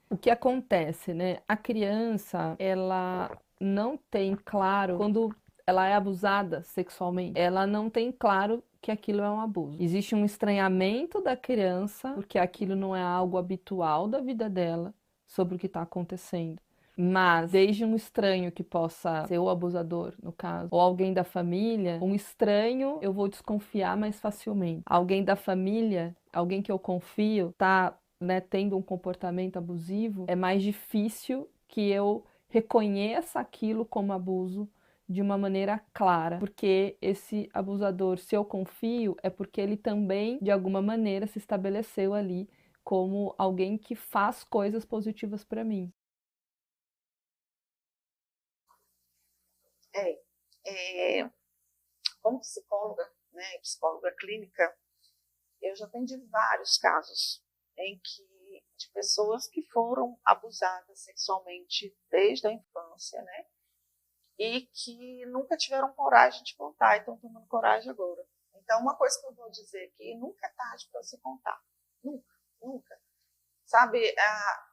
O que acontece, né? A criança, ela não tem claro, quando ela é abusada sexualmente, ela não tem claro que aquilo é um abuso. Existe um estranhamento da criança, porque aquilo não é algo habitual da vida dela, sobre o que está acontecendo. Mas, desde um estranho que possa ser o abusador, no caso, ou alguém da família, um estranho eu vou desconfiar mais facilmente. Alguém da família, alguém que eu confio, tá, né, tendo um comportamento abusivo, é mais difícil que eu reconheça aquilo como abuso de uma maneira clara, porque esse abusador, se eu confio, é porque ele também, de alguma maneira, se estabeleceu ali como alguém que faz coisas positivas para mim.
Como psicóloga, né, psicóloga clínica, eu já atendi vários casos de pessoas que foram abusadas sexualmente desde a infância, né, e que nunca tiveram coragem de contar e estão tomando coragem agora. Então, uma coisa que eu vou dizer aqui, nunca é tarde para se contar. Nunca, nunca. Sabe,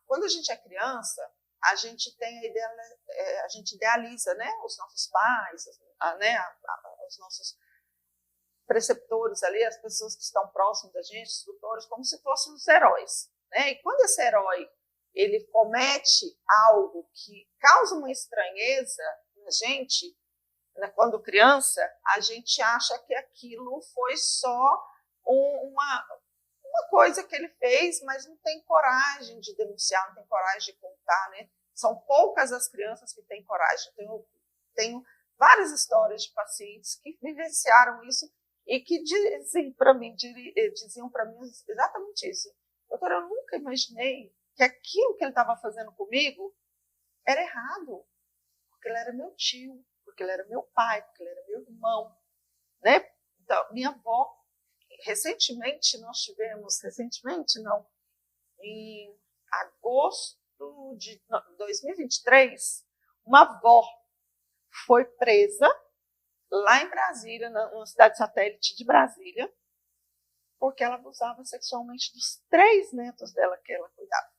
quando a gente é criança, a gente tem a ideia, a gente idealiza, né, os nossos pais, né, os nossos preceptores ali, as pessoas que estão próximas da gente, os tutores, como se fossem os heróis, né? E quando esse herói ele comete algo que causa uma estranheza na gente, né, quando criança, a gente acha que aquilo foi só uma coisa que ele fez, mas não tem coragem de denunciar, não tem coragem de contar, né? São poucas as crianças que têm coragem. Tenho várias histórias de pacientes que vivenciaram isso e que diziam para mim exatamente isso. Doutora, eu nunca imaginei que aquilo que ele estava fazendo comigo era errado, porque ele era meu tio, porque ele era meu pai, porque ele era meu irmão, né? Então, minha avó, em agosto de 2023, uma avó foi presa lá em Brasília, na cidade satélite de Brasília, porque ela abusava sexualmente dos 3 netos dela que ela cuidava.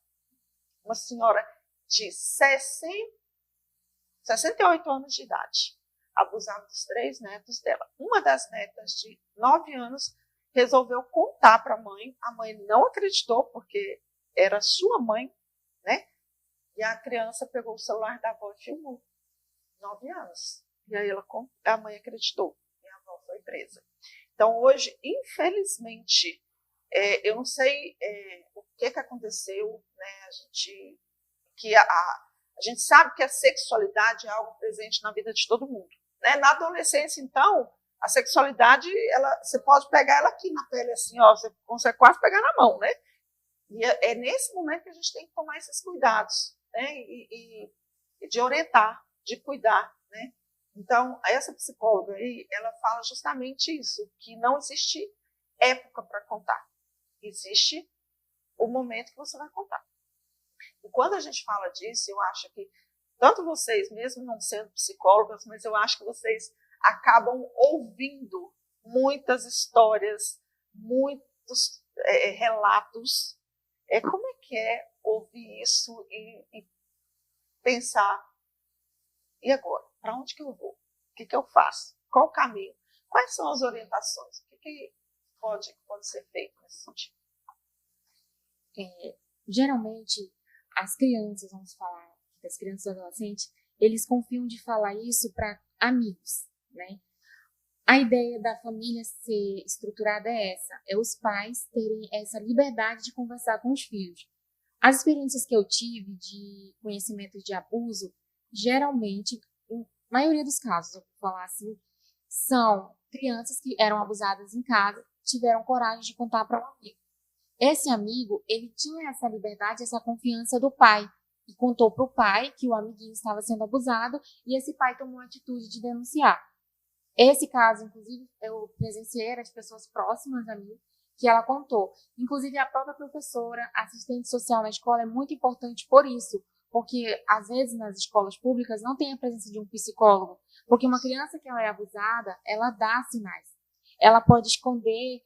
Uma senhora de 68 anos de idade, abusava dos 3 netos dela. Uma das netas, de 9 anos, resolveu contar para a mãe não acreditou, porque era sua mãe, né? E a criança pegou o celular da avó e filmou. 9 anos. E aí a mãe acreditou. E a avó foi presa. Então, hoje, infelizmente, eu não sei o que aconteceu, né? A gente sabe que a sexualidade é algo presente na vida de todo mundo, né? Na adolescência, então, a sexualidade, você pode pegar ela aqui na pele, assim, ó, você consegue quase pegar na mão, né? E é nesse momento que a gente tem que tomar esses cuidados, né? E de orientar, de cuidar, né? Então, essa psicóloga aí, ela fala justamente isso, que não existe época para contar. Existe o momento que você vai contar. E quando a gente fala disso, eu acho que, tanto vocês, mesmo não sendo psicólogas, mas eu acho que vocês acabam ouvindo muitas histórias, muitos relatos. Como é que é ouvir isso e pensar, e agora? Para onde que eu vou? O que eu faço? Qual o caminho? Quais são as orientações? O que pode ser feito nesse sentido?
Geralmente, as crianças, vamos falar das crianças e adolescentes, eles confiam de falar isso para amigos, né? A ideia da família ser estruturada é essa, é os pais terem essa liberdade de conversar com os filhos. As experiências que eu tive de conhecimento de abuso, geralmente, em maioria dos casos, eu vou falar assim, são crianças que eram abusadas em casa, tiveram coragem de contar para um amigo. Esse amigo, ele tinha essa liberdade, essa confiança do pai, e contou para o pai que o amiguinho estava sendo abusado, e esse pai tomou a atitude de denunciar. Esse caso, inclusive, eu presenciei, as pessoas próximas a mim, que ela contou. Inclusive, a própria professora, assistente social na escola, é muito importante por isso, porque, às vezes, nas escolas públicas não tem a presença de um psicólogo, porque uma criança que ela é abusada, ela dá sinais. Ela pode esconder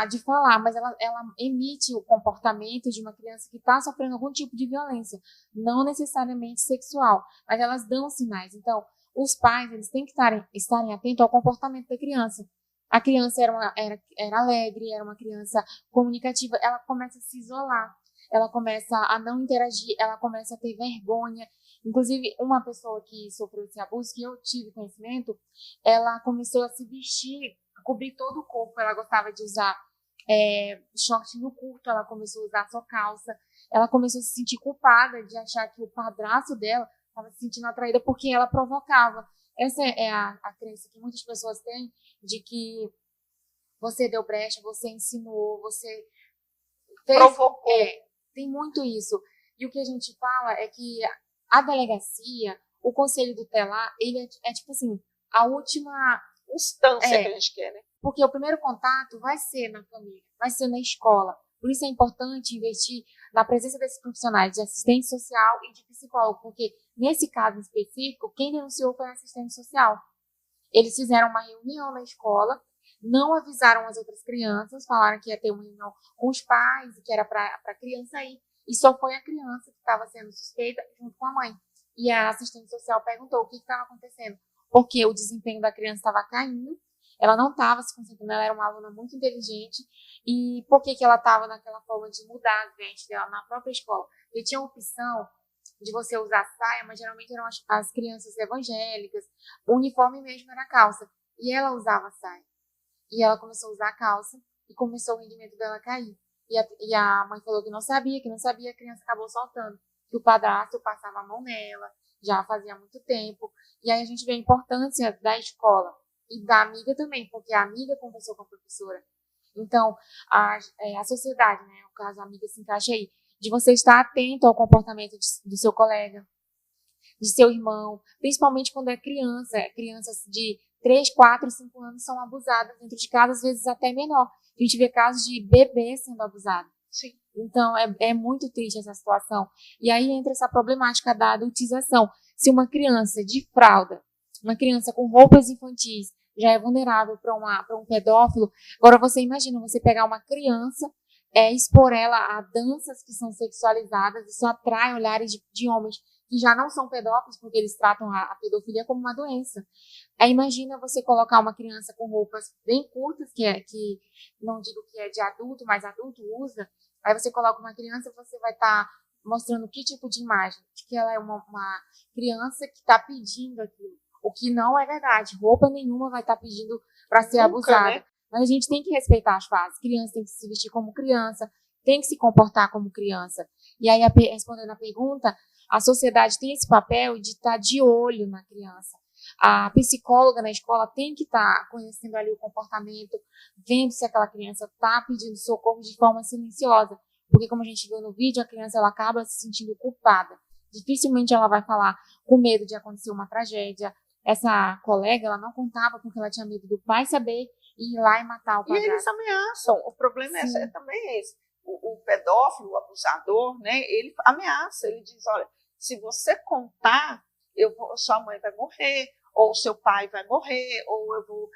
de falar, mas ela emite o comportamento de uma criança que está sofrendo algum tipo de violência, não necessariamente sexual, mas elas dão sinais. Então, os pais, eles têm que estarem atentos ao comportamento da criança. A criança era alegre, era uma criança comunicativa, ela começa a se isolar, ela começa a não interagir, ela começa a ter vergonha. Inclusive, uma pessoa que sofreu esse abuso, que eu tive conhecimento, ela começou a se vestir, cobrir todo o corpo. Ela gostava de usar shortinho curto, ela começou a usar só calça, ela começou a se sentir culpada de achar que o padrasto dela estava se sentindo atraída porque ela provocava. Essa é a crença que muitas pessoas têm, de que você deu brecha, você ensinou, você fez,
provocou.
Tem muito isso. E o que a gente fala é que a delegacia, o conselho tutelar, ele é tipo assim, a última
instância que a gente quer, né?
Porque o primeiro contato vai ser na família, vai ser na escola. Por isso é importante investir na presença desses profissionais de assistente social e de psicólogo, porque nesse caso específico, quem denunciou foi a assistente social. Eles fizeram uma reunião na escola, não avisaram as outras crianças, falaram que ia ter uma reunião com os pais, que era para a criança ir, e só foi a criança que estava sendo suspeita junto com a mãe. E a assistente social perguntou o que estava acontecendo, porque o desempenho da criança estava caindo, ela não estava se concentrando, ela era uma aluna muito inteligente, e por que ela estava naquela forma de mudar as vestes dela na própria escola? Porque tinha a opção de você usar saia, mas geralmente eram as crianças evangélicas, o uniforme mesmo era calça, e ela usava saia. E ela começou a usar a calça, e começou o rendimento dela a cair. E a mãe falou que não sabia, a criança acabou soltando, que o padrasto passava a mão nela, já fazia muito tempo, e aí a gente vê a importância da escola, e da amiga também, porque a amiga conversou com a professora. Então, a sociedade, né, no caso a amiga se encaixa aí, de você estar atento ao comportamento do seu colega, de seu irmão, principalmente quando é criança. Crianças de 3, 4, 5 anos são abusadas dentro de casa, às vezes até menor. A gente vê casos de bebê sendo abusado.
Sim.
Então, é muito triste essa situação. E aí entra essa problemática da adultização. Se uma criança de fralda, uma criança com roupas infantis, já é vulnerável para um pedófilo, agora você imagina, você pegar uma criança, expor ela a danças que são sexualizadas, isso atrai olhares de homens que já não são pedófilos, porque eles tratam a pedofilia como uma doença. Aí imagina você colocar uma criança com roupas bem curtas, que não digo que é de adulto, mas adulto usa, aí você coloca uma criança, você vai estar mostrando que tipo de imagem, de que ela é uma criança que está pedindo aquilo, o que não é verdade, roupa nenhuma vai estar pedindo para ser abusada. Né? Mas a gente tem que respeitar as fases, criança tem que se vestir como criança, tem que se comportar como criança. E aí, respondendo a pergunta, a sociedade tem esse papel de estar de olho na criança. A psicóloga na escola tem que estar conhecendo ali o comportamento, vendo se aquela criança está pedindo socorro de forma silenciosa. Porque, como a gente viu no vídeo, a criança ela acaba se sentindo culpada. Dificilmente ela vai falar com medo de acontecer uma tragédia. Essa colega, ela não contava porque ela tinha medo do pai saber e ir lá e matar o padrasto.
E eles ameaçam. O problema também esse. O pedófilo, o abusador, né, ele ameaça, ele diz, olha, se você contar, sua mãe vai morrer, ou seu pai vai morrer, ou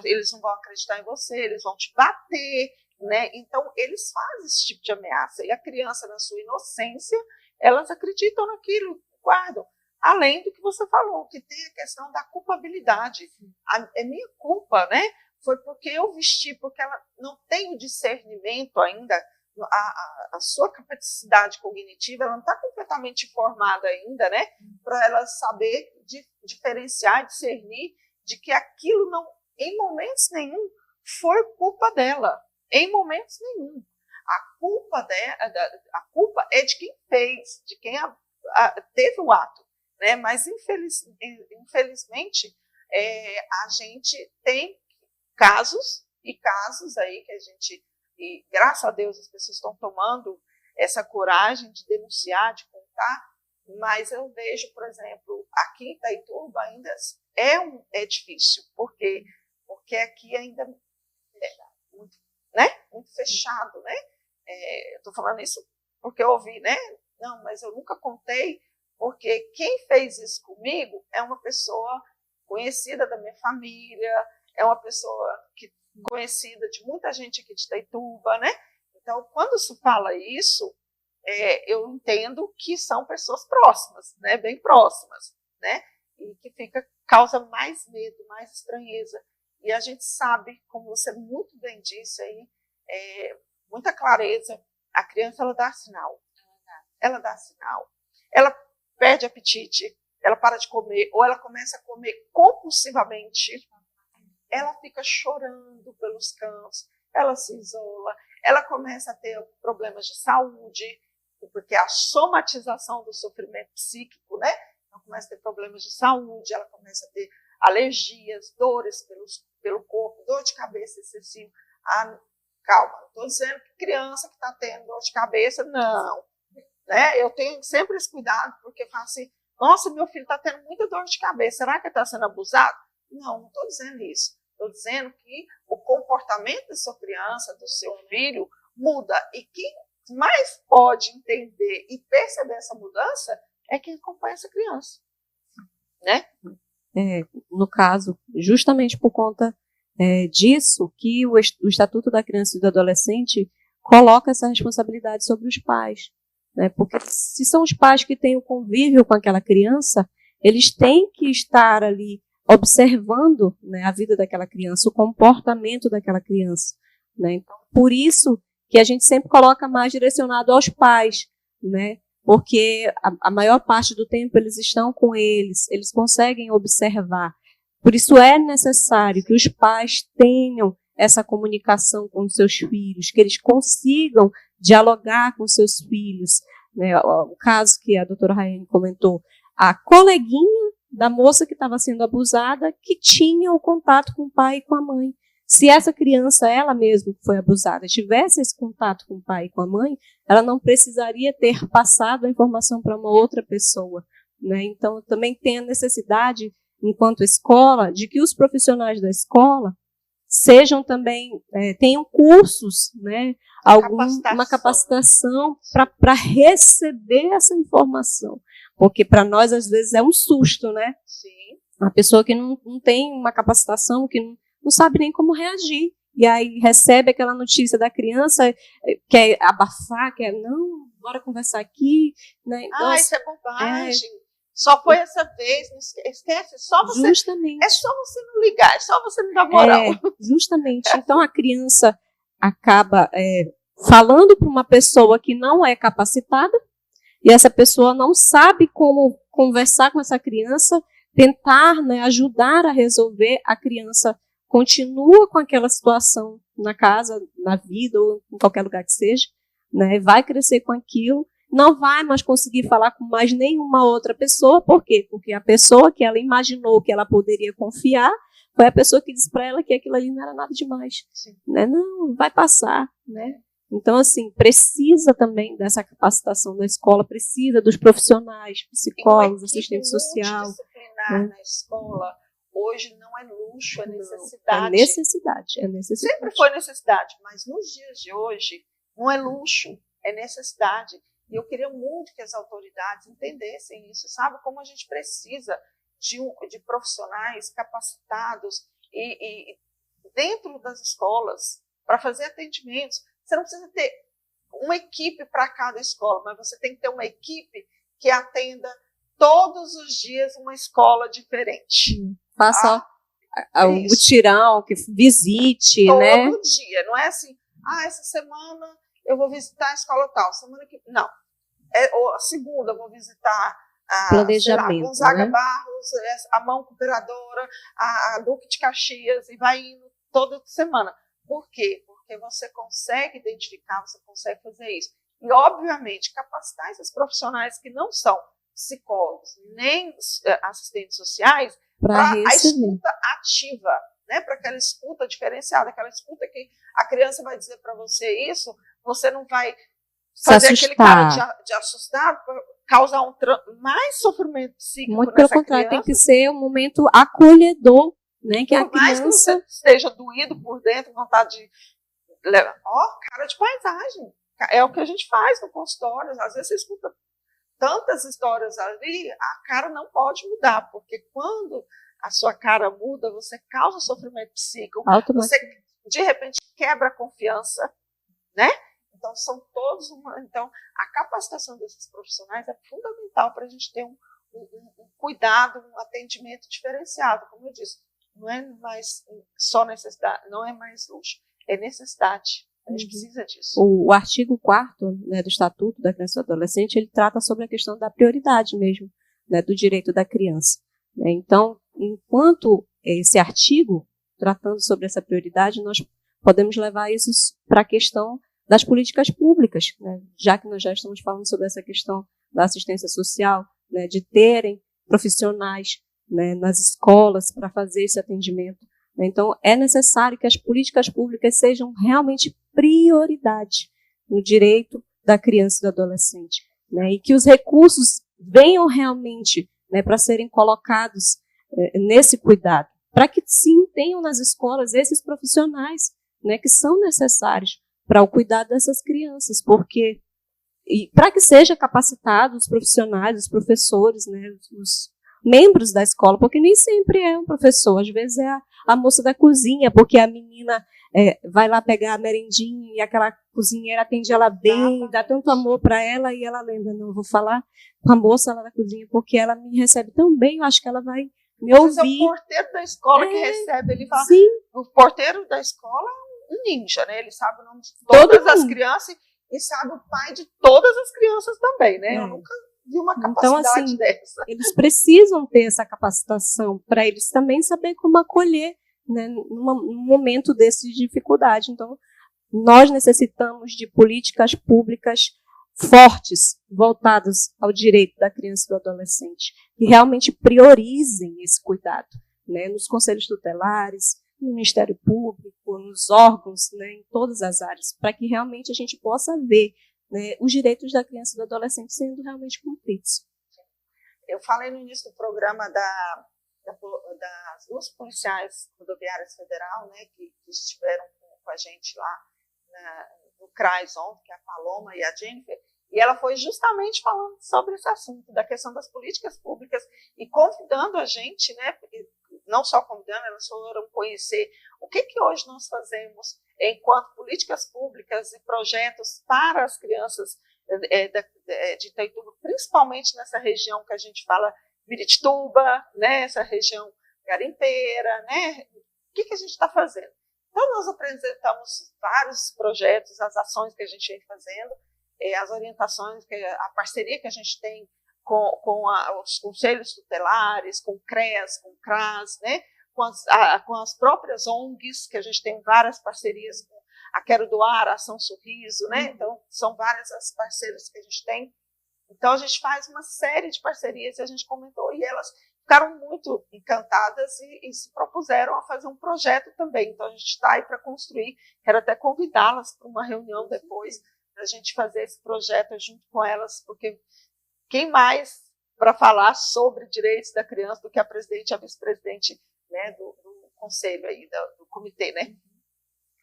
eles não vão acreditar em você, eles vão te bater, né? Então, eles fazem esse tipo de ameaça. E a criança, na sua inocência, elas acreditam naquilo, guardam. Além do que você falou, que tem a questão da culpabilidade. É minha culpa, né? Foi porque eu vesti, porque ela não tem o discernimento ainda, a sua capacidade cognitiva, ela não está completamente formada ainda, né? Para ela saber diferenciar, discernir de que aquilo não, em momentos nenhum, foi culpa dela. Em momentos nenhum. A culpa é de quem fez, de quem teve o ato, né? Mas, infelizmente, a gente tem casos aí que a gente, e graças a Deus as pessoas estão tomando essa coragem de denunciar, de contar, mas eu vejo, por exemplo, aqui em Itaituba ainda é difícil, porque aqui ainda é muito fechado, né? Eu estou falando isso porque eu ouvi, né? Não, mas eu nunca contei, porque quem fez isso comigo é uma pessoa conhecida da minha família, é uma pessoa conhecida de muita gente aqui de Itaituba, né? Então, quando se fala isso, eu entendo que são pessoas próximas, né? Bem próximas, né? E que causa mais medo, mais estranheza. E a gente sabe, como você muito bem disse aí, muita clareza, a criança, ela dá sinal. Ela dá sinal. Ela perde apetite, ela para de comer, ou ela começa a comer compulsivamente. Ela fica chorando pelos cantos, ela se isola, ela começa a ter problemas de saúde, porque a somatização do sofrimento psíquico, né? Ela começa a ter problemas de saúde, ela começa a ter alergias, dores pelo corpo, dor de cabeça excessiva. Calma, não estou dizendo que criança que está tendo dor de cabeça, não. Né? Eu tenho sempre esse cuidado, porque eu falo assim, nossa, meu filho está tendo muita dor de cabeça, será que ele está sendo abusado? Não estou dizendo isso. Estou dizendo que o comportamento da sua criança, do seu filho, muda. E quem mais pode entender e perceber essa mudança é quem acompanha essa criança. Né?
No caso, justamente por conta disso, que o Estatuto da Criança e do Adolescente coloca essa responsabilidade sobre os pais. Né? Porque se são os pais que têm o convívio com aquela criança, eles têm que estar ali observando, né, a vida daquela criança, o comportamento daquela criança. Né? Então, por isso que a gente sempre coloca mais direcionado aos pais, né? Porque a maior parte do tempo eles estão com eles conseguem observar. Por isso é necessário que os pais tenham essa comunicação com os seus filhos, que eles consigam dialogar com seus filhos. Né? O caso que a doutora Raiane comentou, a coleguinha da moça que estava sendo abusada, que tinha o contato com o pai e com a mãe. Se essa criança, ela mesma que foi abusada, tivesse esse contato com o pai e com a mãe, ela não precisaria ter passado a informação para uma outra pessoa. Né? Então, também tem a necessidade, enquanto escola, de que os profissionais da escola sejam também, tenham cursos, né? Uma capacitação para receber essa informação. Porque para nós, às vezes, é um susto, né?
Sim.
Uma pessoa que não tem uma capacitação, que não sabe nem como reagir. E aí recebe aquela notícia da criança, quer abafar, não, bora conversar aqui. Né? Então,
isso é bobagem. Só foi essa vez, não esquece.
Justamente.
É só você não ligar, é só você não dar moral.
Justamente. Então a criança acaba falando para uma pessoa que não é capacitada, e essa pessoa não sabe como conversar com essa criança, tentar, né, ajudar a resolver. A criança continua com aquela situação na casa, na vida, ou em qualquer lugar que seja, né, vai crescer com aquilo, não vai mais conseguir falar com mais nenhuma outra pessoa. Por quê? Porque a pessoa que ela imaginou que ela poderia confiar foi a pessoa que disse para ela que aquilo ali não era nada demais. Né? Não, vai passar. Né? Então, assim, precisa também dessa capacitação da escola, precisa dos profissionais, psicólogos, assistente social.
Disciplinar na escola, hoje não é luxo, é necessidade.
É necessidade.
Sempre foi necessidade, mas nos dias de hoje não é luxo, é necessidade. E eu queria muito que as autoridades entendessem isso, sabe? Como a gente precisa de profissionais capacitados e dentro das escolas para fazer atendimentos. Você não precisa ter uma equipe para cada escola, mas você tem que ter uma equipe que atenda todos os dias uma escola diferente.
Faça o mutirão, que visite,
todo
né?
Todo dia, não é assim, essa semana eu vou visitar a escola tal, semana que... Não, a segunda eu vou visitar
planejamento,
Gonzaga,
né?
Barros, a Mão Cooperadora, a Duque de Caxias, e vai indo toda semana. Por quê? Porque você consegue identificar, você consegue fazer isso. E, obviamente, capacitar esses profissionais que não são psicólogos, nem assistentes sociais, para a escuta ativa, né? Para aquela escuta diferenciada, aquela escuta que a criança vai dizer para você isso, você não vai fazer aquele cara de assustado, causar mais sofrimento psíquico.
Muito pelo contrário, tem que ser um momento acolhedor, né? Que
por
a criança...
mais que você esteja doído por dentro, vontade Cara de paisagem. É o que a gente faz no consultório. Às vezes você escuta tantas histórias ali, a cara não pode mudar, porque quando a sua cara muda, você causa sofrimento psíquico, você de repente quebra a confiança, né? Então são todos então a capacitação desses profissionais é fundamental para a gente ter um cuidado, um atendimento diferenciado, como eu disse, não é mais só necessidade, não é mais luxo, é necessidade. A gente precisa disso.
O artigo 4º, né, do Estatuto da Criança e do Adolescente, ele trata sobre a questão da prioridade mesmo, né, do direito da criança. Né? Então, enquanto esse artigo, tratando sobre essa prioridade, nós podemos levar isso para a questão das políticas públicas, né? Já que nós já estamos falando sobre essa questão da assistência social, né, de terem profissionais, né, nas escolas para fazer esse atendimento. Então, é necessário que as políticas públicas sejam realmente prioridade no direito da criança e do adolescente, né, e que os recursos venham realmente, né, para serem colocados nesse cuidado, para que sim tenham nas escolas esses profissionais, né, que são necessários para o cuidado dessas crianças, porque e para que sejam capacitados os profissionais, os professores, né, os membros da escola, porque nem sempre é um professor, às vezes é a moça da cozinha, porque a menina vai lá pegar a merendinha e aquela cozinheira atende ela bem, dá tanto amor para ela e ela lembra, não, eu vou falar com a moça lá da cozinha, porque ela me recebe tão bem, eu acho que ela vai me ouvir.
É o porteiro da escola que recebe, ele fala,
sim.
O porteiro da escola é um ninja, né? Ele sabe o nome de todas as crianças e sabe o pai de todas as crianças também, né? Eu nunca vi uma capacidade dessa.
Eles precisam ter essa capacitação para eles também saber como acolher, né, num momento desse de dificuldade. Então, nós necessitamos de políticas públicas fortes, voltadas ao direito da criança e do adolescente, que realmente priorizem esse cuidado, né, nos conselhos tutelares, no Ministério Público, nos órgãos, né, em todas as áreas, para que realmente a gente possa ver, né, os direitos da criança e do adolescente sendo realmente cumpridos.
Eu falei no início do programa das duas policiais rodoviárias federal, né, que estiveram com a gente lá no CRAS ontem, que é a Paloma e a Jennifer, e ela foi justamente falando sobre esse assunto, da questão das políticas públicas e convidando a gente, né, não só convidando, elas foram conhecer o que hoje nós fazemos enquanto políticas públicas e projetos para as crianças de Itaituba, principalmente nessa região que a gente fala Miritituba, né, essa região garimpeira, né, o que a gente está fazendo? Então, nós apresentamos vários projetos, as ações que a gente vem fazendo, as orientações, a parceria que a gente tem com os conselhos tutelares, com o CREAS, com o CRAS, né, com as próprias ONGs, que a gente tem várias parcerias com a Quero Doar, a Ação Sorriso, né, então são várias as parceiras que a gente tem. Então, a gente faz uma série de parcerias, e a gente comentou, e elas ficaram muito encantadas e se propuseram a fazer um projeto também. Então, a gente está aí para construir, quero até convidá-las para uma reunião depois, para a gente fazer esse projeto junto com elas, porque quem mais para falar sobre direitos da criança do que a presidente e a vice-presidente, né, do conselho aí, do comitê, né?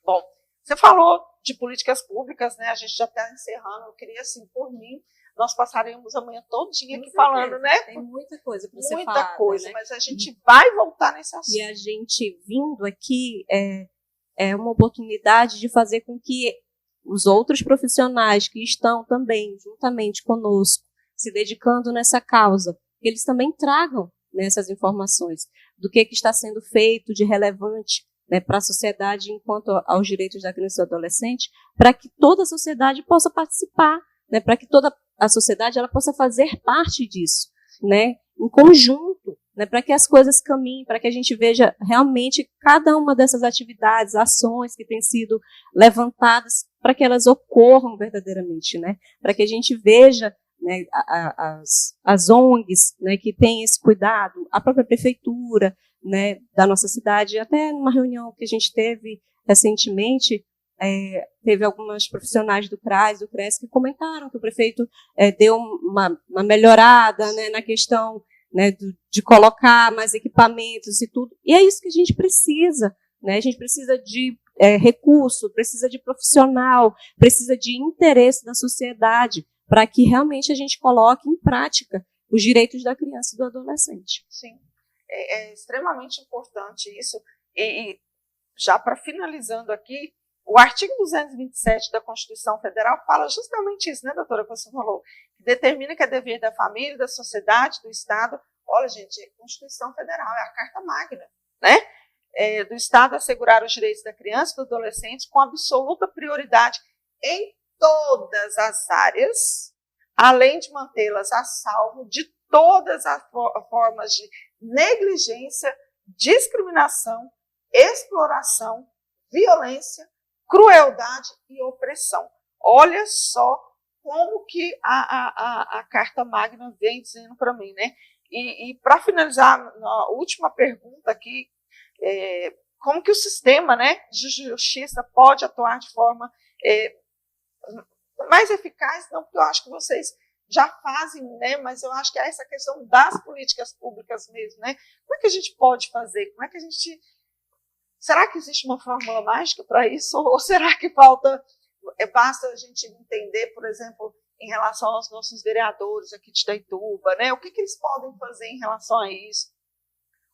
Bom, você falou de políticas públicas, né? A gente já está encerrando, eu queria, assim, por mim, nós passaríamos amanhã todinha aqui falando, né?
Tem muita coisa para ser falada.
Muita coisa,
né?
Mas a gente vai voltar nesse assunto.
E a gente vindo aqui é uma oportunidade de fazer com que os outros profissionais que estão também juntamente conosco, se dedicando nessa causa, eles também tragam, né, essas informações do que está sendo feito de relevante, né, para a sociedade enquanto aos direitos da criança e do adolescente, para que toda a sociedade possa participar, né, para que toda a sociedade ela possa fazer parte disso, né, em conjunto, né, para que as coisas caminhem, para que a gente veja realmente cada uma dessas atividades, ações que têm sido levantadas, para que elas ocorram verdadeiramente, né, para que a gente veja, né, as ONGs, né, que têm esse cuidado, a própria prefeitura, né, da nossa cidade, até numa reunião que a gente teve recentemente, teve algumas profissionais do CRAS, do CRES, que comentaram que o prefeito deu uma melhorada, né, na questão, né, de colocar mais equipamentos e tudo. E é isso que a gente precisa, né? A gente precisa de recurso, precisa de profissional, precisa de interesse da sociedade, para que realmente a gente coloque em prática os direitos da criança e do adolescente.
Sim, é extremamente importante isso. E já para finalizando aqui, o artigo 227 da Constituição Federal fala justamente isso, né, doutora, que você falou, que determina que é dever da família, da sociedade, do Estado. Olha, gente, é a Constituição Federal, é a Carta Magna, né, do Estado assegurar os direitos da criança e do adolescente com absoluta prioridade em todas as áreas, além de mantê-las a salvo de todas as formas de negligência, discriminação, exploração, violência, crueldade e opressão. Olha só como que a Carta Magna vem dizendo para mim, né? E para finalizar, a última pergunta aqui, como que o sistema, né, de justiça pode atuar de forma mais eficaz? Não, porque eu acho que vocês já fazem, né, mas eu acho que é essa questão das políticas públicas mesmo, né? Como é que a gente pode fazer? Como é que a gente... Será que existe uma fórmula mágica para isso? Ou será que basta a gente entender, por exemplo, em relação aos nossos vereadores aqui de Itaituba, né? O que eles podem fazer em relação a isso?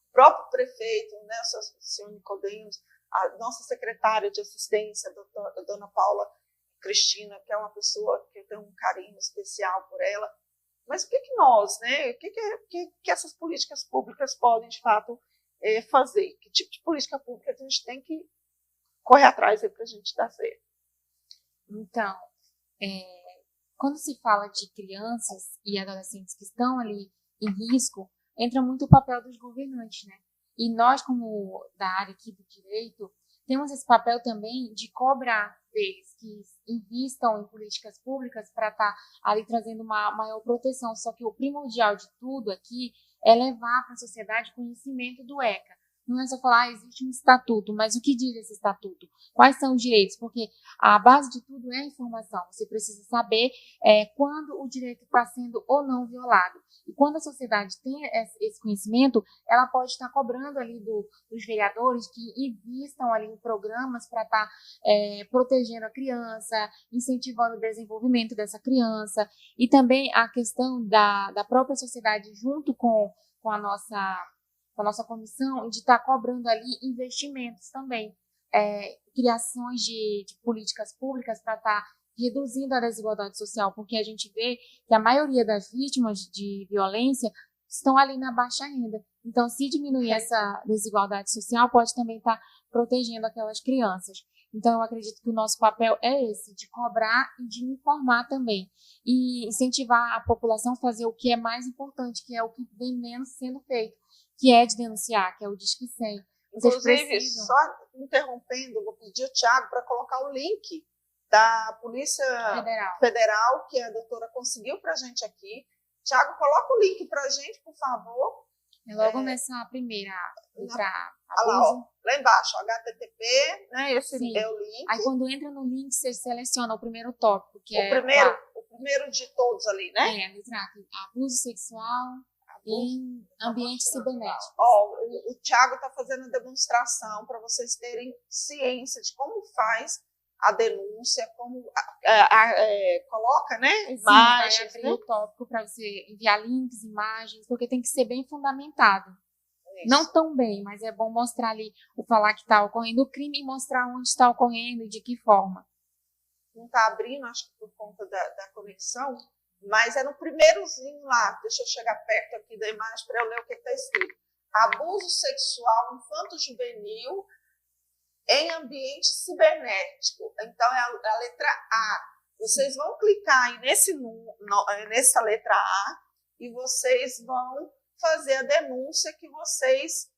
O próprio prefeito, né, o senhor Nicodemos, a nossa secretária de assistência, a dona Paula Cristina, que é uma pessoa que eu tenho um carinho especial por ela. Mas o que nós, né? O que essas políticas públicas podem, de fato, fazer? Que tipo de política pública a gente tem que correr atrás para a gente dar certo?
Então, quando se fala de crianças e adolescentes que estão ali em risco, entra muito o papel dos governantes, né? E nós, como da área aqui do direito, temos esse papel também de cobrar deles que invistam em políticas públicas para estar ali trazendo uma maior proteção. Só que o primordial de tudo aqui é levar para a sociedade conhecimento do ECA. Não é só falar, existe um estatuto, mas o que diz esse estatuto? Quais são os direitos? Porque a base de tudo é a informação. Você precisa saber quando o direito está sendo ou não violado. E quando a sociedade tem esse conhecimento, ela pode estar cobrando ali dos vereadores que invistam ali em programas para estar protegendo a criança, incentivando o desenvolvimento dessa criança. E também a questão da própria sociedade junto com a nossa comissão, de estar cobrando ali investimentos também, criações de políticas públicas para estar reduzindo a desigualdade social, porque a gente vê que a maioria das vítimas de violência estão ali na baixa renda. Então, se diminuir essa desigualdade social, pode também estar protegendo aquelas crianças. Então, eu acredito que o nosso papel é esse, de cobrar e de informar também. E incentivar a população a fazer o que é mais importante, que é o que vem menos sendo feito, que é de denunciar, que é o Disque 100.
Inclusive, só interrompendo, vou pedir ao Thiago para colocar o link da Polícia Federal, que a doutora conseguiu para a gente aqui. Thiago, coloca o link para a gente, por favor.
É logo nessa primeira
lá embaixo, HTTP, né? Esse
Sim.
é o link.
Aí quando entra no link, você seleciona o primeiro tópico, que
o primeiro de todos ali, né?
Exato. Abuso sexual em ambiente cibernético.
O Thiago está fazendo a demonstração para vocês terem ciência de como faz a denúncia, como coloca, né? Imagens,
vai abrir o tópico para você enviar links, imagens, porque tem que ser bem fundamentado. Isso. Não tão bem, mas é bom mostrar ali o falar que está ocorrendo o crime e mostrar onde está ocorrendo e de que forma.
Não está abrindo, acho que por conta da conexão, mas é no primeirozinho lá. Deixa eu chegar perto aqui da imagem para eu ler o que está escrito. Abuso sexual infanto-juvenil em ambiente cibernético. Então, é a letra A. Vocês vão clicar aí nessa letra A e vocês vão fazer a denúncia que vocês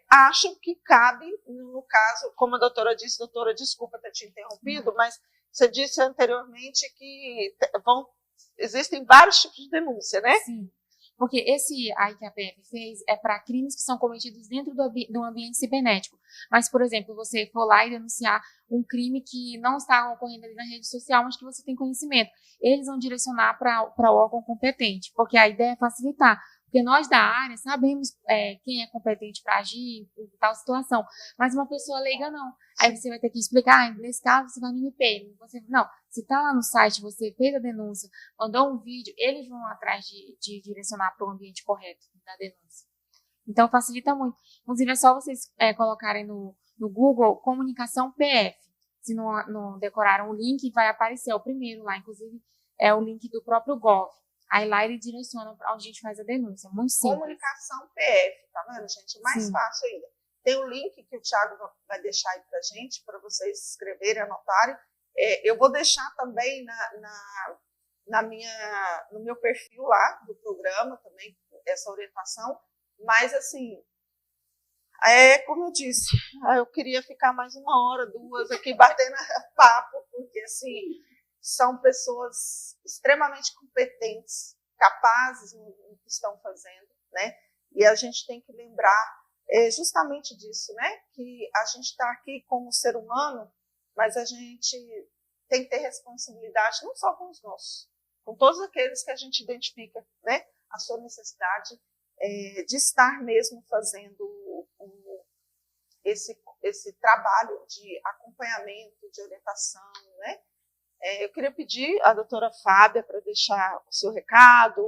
acham que cabe, no caso, como a doutora disse, doutora, desculpa ter te interrompido, mas você disse anteriormente que existem vários tipos de denúncia, né?
Sim. Porque esse aí que a PF fez é para crimes que são cometidos dentro do ambiente cibernético. Mas, por exemplo, você for lá e denunciar um crime que não está ocorrendo ali na rede social, mas que você tem conhecimento. Eles vão direcionar para o órgão competente, porque a ideia é facilitar. Porque nós da área sabemos quem é competente para agir em tal situação, mas uma pessoa leiga não. Aí você vai ter que explicar, nesse caso você vai no MP. Não, se está lá no site, você fez a denúncia, mandou um vídeo, eles vão atrás de direcionar para o ambiente correto da denúncia. Então facilita muito. Inclusive é só vocês colocarem no Google comunicação PF. Se não decoraram o link, vai aparecer, é o primeiro lá, inclusive é o link do próprio Gov. Aí lá ele direciona para onde a gente faz a denúncia, muito simples.
Comunicação PF, tá vendo, gente? Mais
Sim.
fácil ainda. Tem o link que o Thiago vai deixar aí pra gente, para vocês escreverem, anotarem. Eu vou deixar também no meu perfil lá do programa também essa orientação, mas assim, como eu disse, eu queria ficar mais 1 hora, 2 aqui batendo papo, porque assim, são pessoas extremamente competentes, capazes no que estão fazendo, né? E a gente tem que lembrar justamente disso, né? Que a gente está aqui como ser humano, mas a gente tem que ter responsabilidade não só com os nossos, com todos aqueles que a gente identifica, né? A sua necessidade de estar mesmo fazendo esse trabalho de acompanhamento, de orientação, né? Eu queria pedir à doutora Fábia para deixar o seu recado,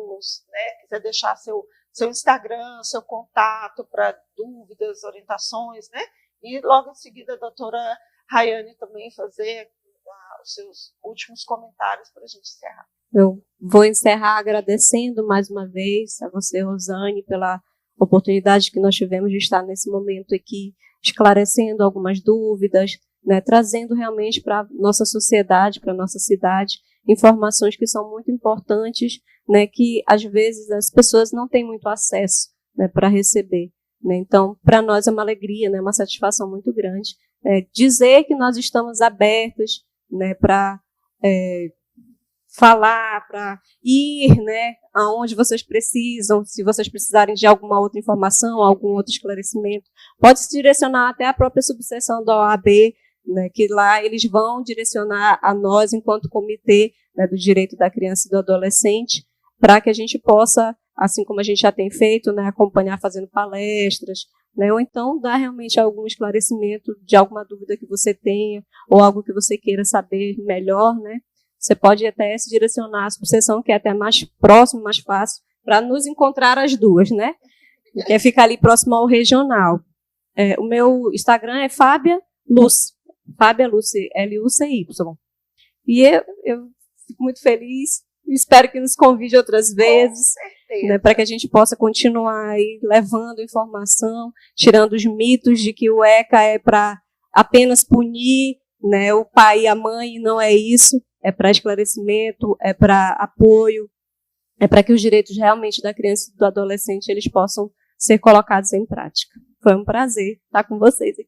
né? Quiser deixar seu Instagram, seu contato para dúvidas, orientações, né? E logo em seguida a doutora Rayane também fazer os seus últimos comentários para a gente encerrar.
Eu vou encerrar agradecendo mais uma vez a você, Rosane, pela oportunidade que nós tivemos de estar nesse momento aqui, esclarecendo algumas dúvidas, né, trazendo realmente para a nossa sociedade, para a nossa cidade, informações que são muito importantes, né, que às vezes as pessoas não têm muito acesso, né, para receber. Né. Então, para nós é uma alegria, né, uma satisfação muito grande dizer que nós estamos abertos, né, para falar, para ir, né, aonde vocês precisam, se vocês precisarem de alguma outra informação, algum outro esclarecimento, pode se direcionar até a própria subseção da OAB, né, que lá eles vão direcionar a nós, enquanto comitê, né, do direito da criança e do adolescente, para que a gente possa, assim como a gente já tem feito, né, acompanhar fazendo palestras, né, ou então dar realmente algum esclarecimento de alguma dúvida que você tenha, ou algo que você queira saber melhor, né. Você pode até se direcionar à subseção, que é até mais próximo, mais fácil, para nos encontrar as duas, né? Que é ficar ali próximo ao regional. O meu Instagram é Fábia Lucy, Lucy, Lucy. E eu fico muito feliz, espero que nos convide outras vezes, né, para que a gente possa continuar aí levando informação, tirando os mitos de que o ECA é para apenas punir, né, o pai e a mãe, e não é isso. É para esclarecimento, é para apoio, é para que os direitos realmente da criança e do adolescente eles possam ser colocados em prática. Foi um prazer estar com vocês aqui.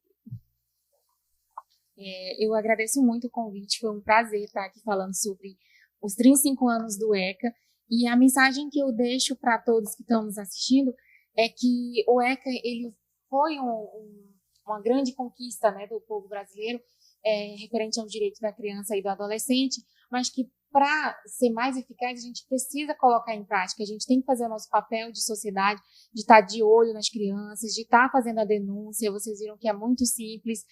Eu agradeço muito o convite, foi um prazer estar aqui falando sobre os 35 anos do ECA, e a mensagem que eu deixo para todos que estão nos assistindo é que o ECA ele foi uma grande conquista, né, do povo brasileiro, referente ao direito da criança e do adolescente, mas que para ser mais eficaz a gente precisa colocar em prática, a gente tem que fazer o nosso papel de sociedade, de estar de olho nas crianças, de estar fazendo a denúncia. Vocês viram que é muito simples,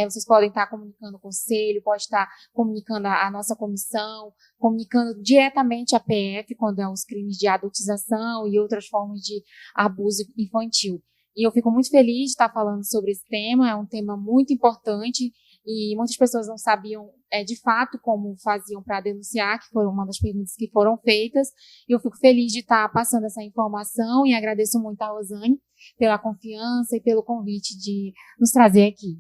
vocês podem estar comunicando o conselho, pode estar comunicando a nossa comissão, comunicando diretamente a PF, quando é os crimes de adultização e outras formas de abuso infantil. E eu fico muito feliz de estar falando sobre esse tema, é um tema muito importante, e muitas pessoas não sabiam de fato como faziam para denunciar, que foi uma das perguntas que foram feitas, e eu fico feliz de estar passando essa informação e agradeço muito a Rosane pela confiança e pelo convite de nos trazer aqui.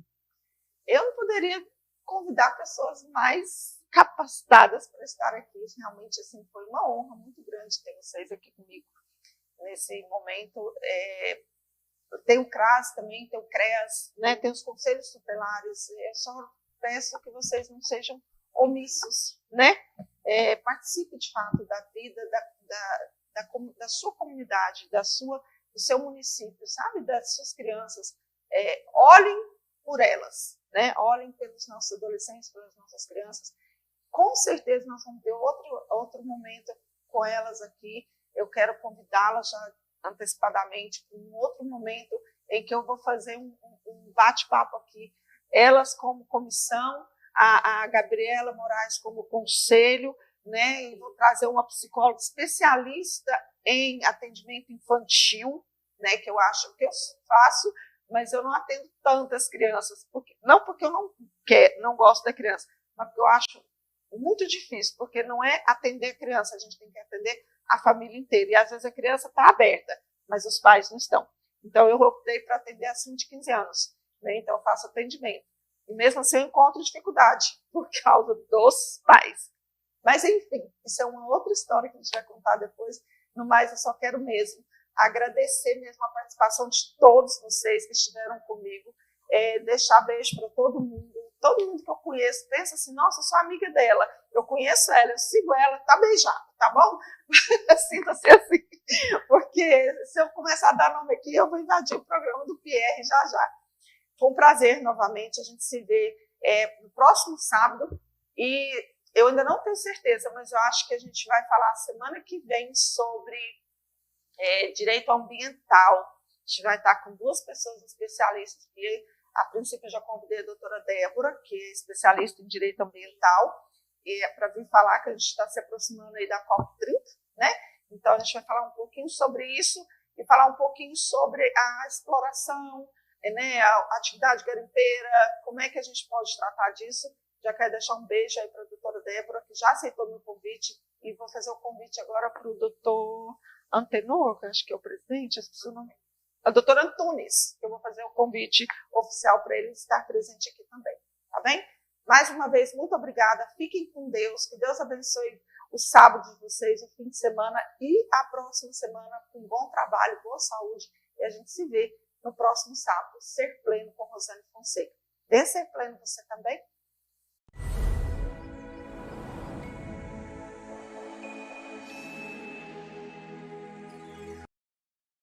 Eu não poderia convidar pessoas mais capacitadas para estar aqui, realmente assim, foi uma honra muito grande ter vocês aqui comigo nesse momento. Tem o CRAS também, tem o CREAS, né, tem os conselhos tutelares. Eu só peço que vocês não sejam omissos, né? Participe de fato da vida da sua comunidade, do seu município, sabe? Das suas crianças. Olhem por elas, né? Olhem pelos nossos adolescentes, pelas nossas crianças. Com certeza nós vamos ter outro momento com elas aqui. Eu quero convidá-las já antecipadamente para um outro momento em que eu vou fazer um bate-papo aqui. Elas como comissão, a Gabriela Moraes como conselho, né? E vou trazer uma psicóloga especialista em atendimento infantil, né? Que eu acho que eu faço, mas eu não atendo tantas crianças, não porque eu não gosto da criança, mas porque eu acho muito difícil, porque não é atender a criança, a gente tem que atender a família inteira, e às vezes a criança está aberta, mas os pais não estão. Então eu optei para atender acima de 15 anos, né? Então eu faço atendimento. E mesmo assim eu encontro dificuldade por causa dos pais. Mas enfim, isso é uma outra história que a gente vai contar depois. No mais, eu só quero mesmo agradecer mesmo a participação de todos vocês que estiveram comigo, deixar beijo para todo mundo que eu conheço, pensa assim, nossa, eu sou amiga dela, eu conheço ela, eu sigo ela, tá beijada, tá bom? Sinta-se assim, porque se eu começar a dar nome aqui, eu vou invadir o programa do Pierre já. Foi um prazer novamente, a gente se vê no próximo sábado, e eu ainda não tenho certeza, mas eu acho que a gente vai falar semana que vem sobre direito ambiental. A gente vai estar com 2 pessoas especialistas, que a princípio eu já convidei a doutora Débora, que é especialista em direito ambiental, para vir falar que a gente está se aproximando aí da COP30, né? Então a gente vai falar um pouquinho sobre isso e falar um pouquinho sobre a exploração, né, a atividade garimpeira, como é que a gente pode tratar disso. Já quero deixar um beijo aí para a doutora Débora, que já aceitou meu convite, e vou fazer o convite agora para o doutor Antenor, que acho que é o presidente, esqueci o nome. A doutora Antunes, que eu vou fazer o convite oficial para ele estar presente aqui também, tá bem? Mais uma vez, muito obrigada, fiquem com Deus, que Deus abençoe o sábado de vocês, o fim de semana e a próxima semana com bom trabalho, boa saúde, e a gente se vê no próximo sábado, Ser Pleno com Rosane Fonseca. Dê ser pleno você também?